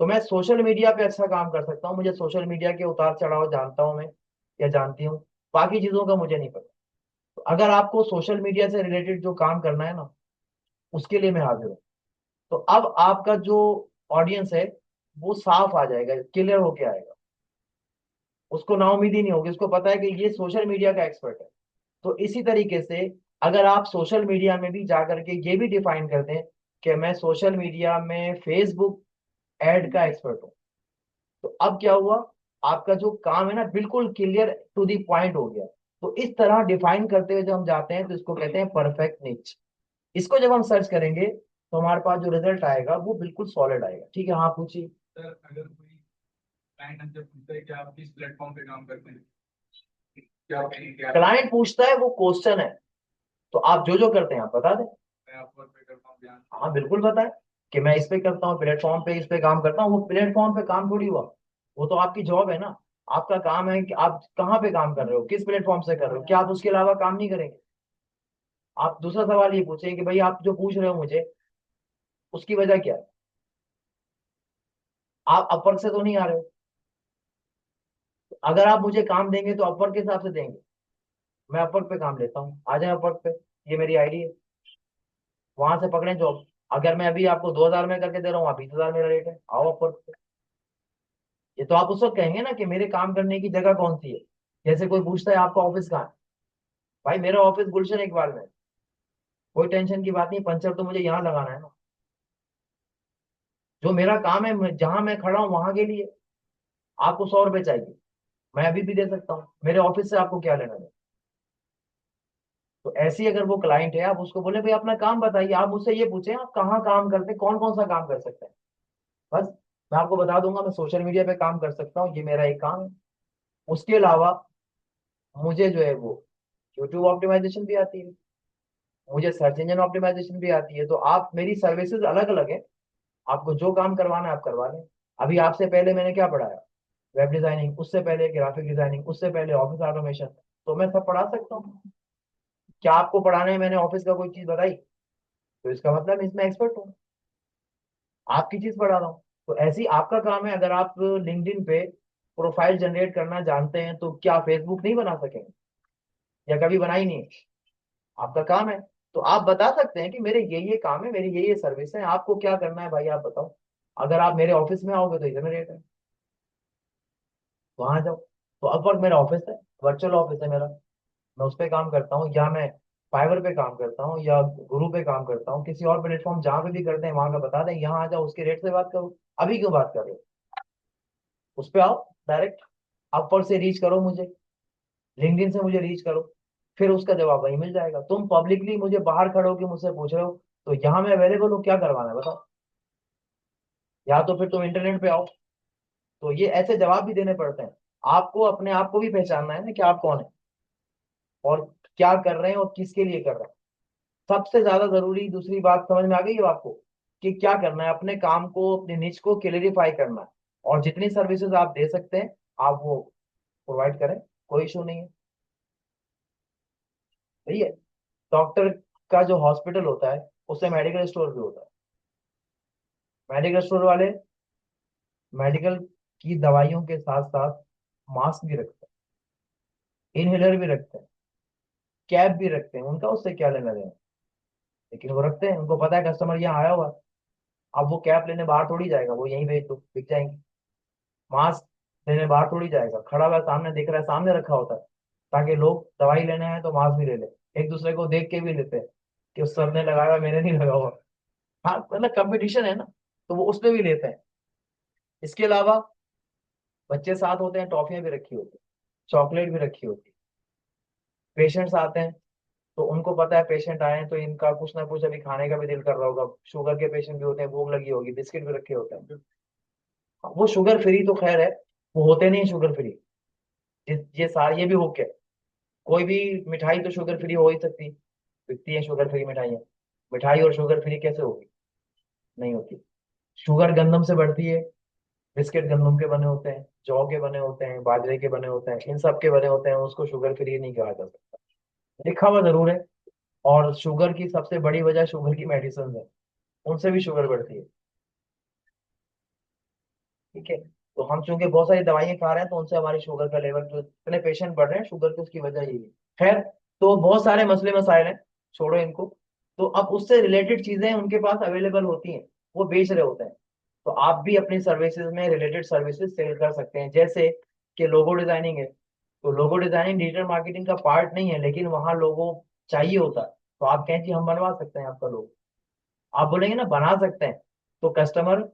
तो मैं सोशल मीडिया पे अच्छा काम कर सकता हूँ, मुझे सोशल मीडिया के उतार चढ़ाव जानता हूँ मैं, या जानती हूँ, बाकी चीजों का मुझे नहीं पता। तो अगर आपको सोशल मीडिया से रिलेटेड जो काम करना है ना, उसके लिए मैं हाजिर हूँ। तो अब आपका जो ऑडियंस है वो साफ आ जाएगा, क्लियर होके आएगा, उसको नाउमीदी नहीं होगी, उसको पता है कि ये सोशल मीडिया का एक्सपर्ट है। तो इसी तरीके से अगर आप सोशल मीडिया में भी जाकर के ये भी डिफाइन कर दें कि मैं सोशल मीडिया में फेसबुक एड का एक्सपर्ट हूँ, तो अब क्या हुआ, आपका जो काम है ना बिल्कुल क्लियर टू दी पॉइंट हो गया। तो इस तरह डिफाइन करते हुए जब हम जाते हैं तो इसको कहते हैं परफेक्ट निच। इसको जब हम सर्च करेंगे तो हमारे पास जो रिजल्ट आएगा वो बिल्कुल सॉलिड आएगा, ठीक है। हाँ पूछिए। सर अगर कोई क्लाइंट हमसे पूछता है कि आप किस प्लेटफॉर्म पे काम करते हैं, क्या क्या क्लाइंट पूछता है, वो क्वेश्चन है, तो आप जो जो करते हैं आप बता दें। मैं आप वर्क पे करता हूँ ध्यान। हाँ बिल्कुल बताएं कि मैं इस पे करता हूँ, प्लेटफॉर्म पे इस पे काम करता हूँ। वो प्लेटफॉर्म पे काम थोड़ी हुआ, वो तो आपकी जॉब है ना। आपका काम है कि आप कहाँ पे काम कर रहे हो, किस प्लेटफॉर्म से कर रहे हो, क्या आप उसके अलावा काम नहीं करेंगे। आप दूसरा सवाल ये पूछें कि भाई आप जो पूछ रहे हो मुझे उसकी वजह क्या है, आप अपवर्क से तो नहीं आ रहे हो। अगर आप मुझे काम देंगे तो अपवर्क के हिसाब से देंगे, मैं अपवर्क पे काम लेता हूँ, आ जाए अपवर्क पे, ये मेरी आईडी है, वहां से पकड़े जॉब। अगर मैं अभी आपको 2,000 में करके दे रहा हूँ, आप 20,000 मेरा रेट है, आओ अपवर्क पे। ये तो आप उस वक्त कहेंगे ना कि मेरे काम करने की जगह कौन सी है। जैसे कोई पूछता है आपका ऑफिस कहाँ है, भाई मेरा ऑफिस गुलशन इकबाल में है। कोई टेंशन की बात नहीं, पंचर तो मुझे यहाँ लगाना है ना। जो मेरा काम है, जहां मैं खड़ा हूँ वहां के लिए आपको 100 रुपए चाहिए, मैं अभी भी दे सकता हूँ, मेरे ऑफिस से आपको क्या लेना है। तो ऐसे ही अगर वो क्लाइंट है, आप उसको बोले भाई अपना काम बताइए, आप मुझसे ये पूछें आप कहाँ काम करते हैं, कौन कौन सा काम कर सकते हैं, बस मैं आपको बता दूंगा मैं सोशल मीडिया पे काम कर सकता हूँ, ये मेरा एक काम है। उसके अलावा मुझे जो है वो यूट्यूब ऑप्टिमाइजेशन भी आती है, मुझे सर्च इंजन ऑप्टिमाइजेशन भी आती है। तो आप, मेरी सर्विसेज अलग अलग है, आपको जो काम करवाना है आप करवा लें। अभी आपसे पहले मैंने क्या पढ़ाया, वेब डिजाइनिंग, उससे पहले ग्राफिक डिजाइनिंग, उससे पहले ऑफिस ऑटोमेशन, तो मैं सब पढ़ा सकता हूँ। क्या आपको पढ़ाने में मैंने ऑफिस का कोई चीज बताई, तो इसका मतलब इसमें एक्सपर्ट हूँ, आपकी चीज पढ़ा रहा हूँ। तो ऐसे ही आपका काम है, अगर आप लिंक्डइन पे प्रोफाइल जनरेट करना जानते हैं तो क्या फेसबुक नहीं बना सकेंगे, या कभी बना ही नहीं? आपका काम है। तो आप बता सकते हैं कि मेरे ये काम है, मेरी ये सर्विस है, आपको क्या करना है भाई आप बताओ। अगर आप मेरे ऑफिस में आओगे तो इतने रेट है, वहां जाओ। तो अपवर्क मेरा ऑफिस है, वर्चुअल ऑफिस है मेरा, मैं उस पर काम करता हूँ, या मैं फाइवर पे काम करता हूँ, या गुरु पे काम करता हूँ, किसी और प्लेटफॉर्म जहाँ पे भी करते हैं वहां का बता दें, यहाँ आ जाओ उसके रेट से बात करो। अभी क्यों बात कर रहे हो? उस पे आओ डायरेक्ट, अपवर्क से रीच करो मुझे, लिंक्डइन से मुझे रीच करो, फिर उसका जवाब वहीं मिल जाएगा। तुम पब्लिकली मुझे बाहर खड़े होकर मुझसे पूछ रहे हो, तो यहाँ मैं अवेलेबल हूँ, क्या करवाना है बताओ? या तो फिर तुम इंटरनेट पे आओ। तो ये ऐसे जवाब भी देने पड़ते हैं। आपको अपने आप को भी पहचानना है ना कि आप कौन है, और क्या कर रहे हैं, और किसके लिए कर रहे हैं। सबसे ज्यादा जरूरी दूसरी बात समझ में आ गई है आपको, कि क्या करना है, अपने काम को, अपनी निच को क्लियरिफाई करना है, और जितनी सर्विसेज आप दे सकते हैं आप वो प्रोवाइड करें, कोई इशू नहीं है। सही है। डॉक्टर का जो हॉस्पिटल होता है उससे मेडिकल स्टोर भी होता है। मेडिकल स्टोर वाले मेडिकल की दवाइयों के साथ साथ मास्क भी रखते हैं, इनहेलर भी रखते हैं, कैप भी रखते हैं, उनका उससे क्या लेना देना, लेकिन वो रखते हैं, उनको पता है कस्टमर यहाँ आया हुआ है। अब वो कैप लेने बाहर थोड़ी जाएगा, वो यहीं भेज दो बिक जाएंगे। मास्क लेने बाहर थोड़ी जाएगा, खड़ा हुआ सामने दिख रहा है, सामने रखा होता है, ताकि लोग दवाई लेने आए तो मास्क भी ले ले, एक दूसरे को देख के भी लेते हैं कि उस सर ने लगाया मैंने नहीं लगा हुआ। हाँ मतलब कंपटीशन है ना, तो वो उसमें भी लेते हैं। इसके अलावा बच्चे साथ होते हैं, टॉफियां भी रखी होती है, चॉकलेट भी रखी होती है। पेशेंट्स आते हैं तो उनको पता है पेशेंट आए हैं तो इनका कुछ ना कुछ अभी खाने का भी दिल कर रहा होगा, शुगर के पेशेंट भी होते हैं, भूख लगी होगी, बिस्किट भी रखे होते हैं। वो शुगर फ्री तो खैर है, वो होते नहीं शुगर फ्री। ये सारे ये भी हो क्या, कोई भी मिठाई तो शुगर फ्री हो ही सकती, बिकती है शुगर फ्री मिठाइयाँ। मिठाई और शुगर फ्री कैसे होगी? नहीं होती। शुगर गंदम से बढ़ती है, बिस्किट गंदम के बने होते हैं, जौ के बने होते हैं, बाजरे के बने होते हैं, इन सब के बने होते हैं, उसको शुगर फ्री नहीं कहा जा सकता। लिखा हुआ जरूर है। और शुगर की सबसे बड़ी वजह शुगर की मेडिसिन है, उनसे भी शुगर बढ़ती है। ठीक है। तो हम चूंकि बहुत सारी दवाइयां खा रहे हैं तो उनसे हमारी शुगर का लेवल, जो इतने पेशेंट बढ़ रहे हैं शुगर की, उसकी वजह यही है। खैर, तो बहुत सारे मसले मसाइल हैं, छोड़ो इनको। तो अब उससे रिलेटेड चीजें उनके पास अवेलेबल होती हैं, वो बेच रहे होते हैं। तो आप भी अपनी सर्विसेज में रिलेटेड सर्विसेज सेल कर सकते हैं, जैसे कि लोगो डिजाइनिंग है। तो लोगो डिजाइनिंग डिजिटल मार्केटिंग का पार्ट नहीं है, लेकिन वहाँ लोगो चाहिए होता है, तो आप कहें कि हम बनवा सकते हैं आपका लोगो, आप बोलेंगे ना बना सकते हैं, तो कस्टमर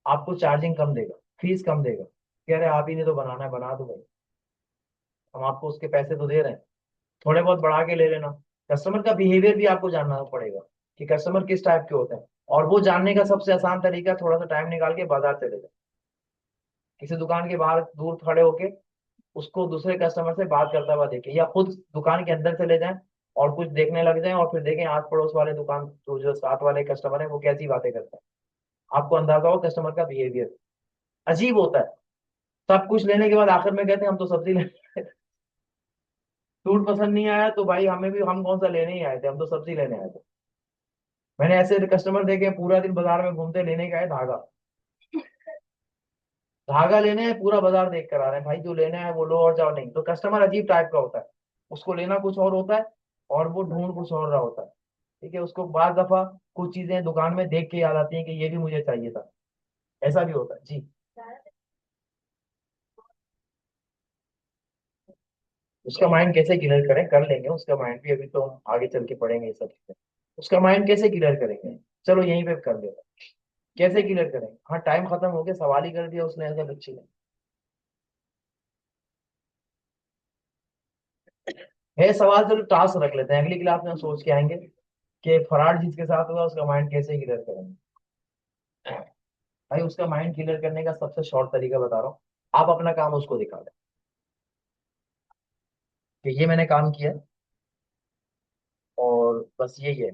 आपको चार्जिंग कम देगा, फीस कम देगा, कह रहे आप ही ने तो बनाना है, बना दो भाई, हम आपको उसके पैसे तो दे रहे हैं, थोड़े बहुत बढ़ा के ले लेना। कस्टमर का बिहेवियर भी आपको जानना पड़ेगा कि कस्टमर किस टाइप के होते हैं, और वो जानने का सबसे आसान तरीका, थोड़ा सा टाइम निकाल के बाजार चले जाए, किसी दुकान के बाहर दूर खड़े होके उसको दूसरे कस्टमर से बात करता हुआ देखें, या खुद दुकान के अंदर चले जाएं और कुछ देखने लग जाएं, और फिर देखें आस पड़ोस वाले दुकान जो साथ वाले कस्टमर है वो कैसी बातें करते हैं, आपको अंदाजा हो कस्टमर का बिहेवियर। अजीब होता है, सब कुछ लेने के बाद आखिर में कहते हैं हम तो सब्जी ले सूट पसंद नहीं आया तो भाई हमें भी, हम कौन सा लेने ही आए थे, हम तो सब्जी लेने आए थे। मैंने ऐसे कस्टमर देखे पूरा दिन बाजार में घूमते, लेने का है धागा, धागा लेने हैं, पूरा बाजार देख कर आ रहे हैं, भाई जो लेना है वो लो और जाओ। नहीं, तो कस्टमर अजीब टाइप का होता है, उसको लेना कुछ और होता है और वो ढूंढ कुछ और रहा होता है। ठीक है, उसको बार दफा कुछ चीजें दुकान में देख के याद आती हैं कि ये भी मुझे चाहिए था, ऐसा भी होता है जी। उसका माइंड कैसे क्लियर करें, कर लेंगे उसका माइंड भी, अभी तो हम आगे चल के पढ़ेंगे ये सब चीजें। उसका माइंड कैसे क्लियर करेंगे, चलो यहीं पे कर लेते हैं। कैसे क्लियर करेंगे, हाँ टाइम खत्म हो गया, सवाल ही कर दिया उसने ऐसा बच्ची ने। है सवाल, चलो टास्क रख लेते हैं, अगली क्लास में हम सोच के आएंगे कि फराड जिसके साथ हुआ उसका माइंड कैसे क्लियर करेंगे। भाई उसका माइंड क्लियर करने का सबसे शॉर्ट तरीका बता रहा हूँ, आप अपना काम उसको दिखा दें कि ये मैंने काम किया, और बस यही है।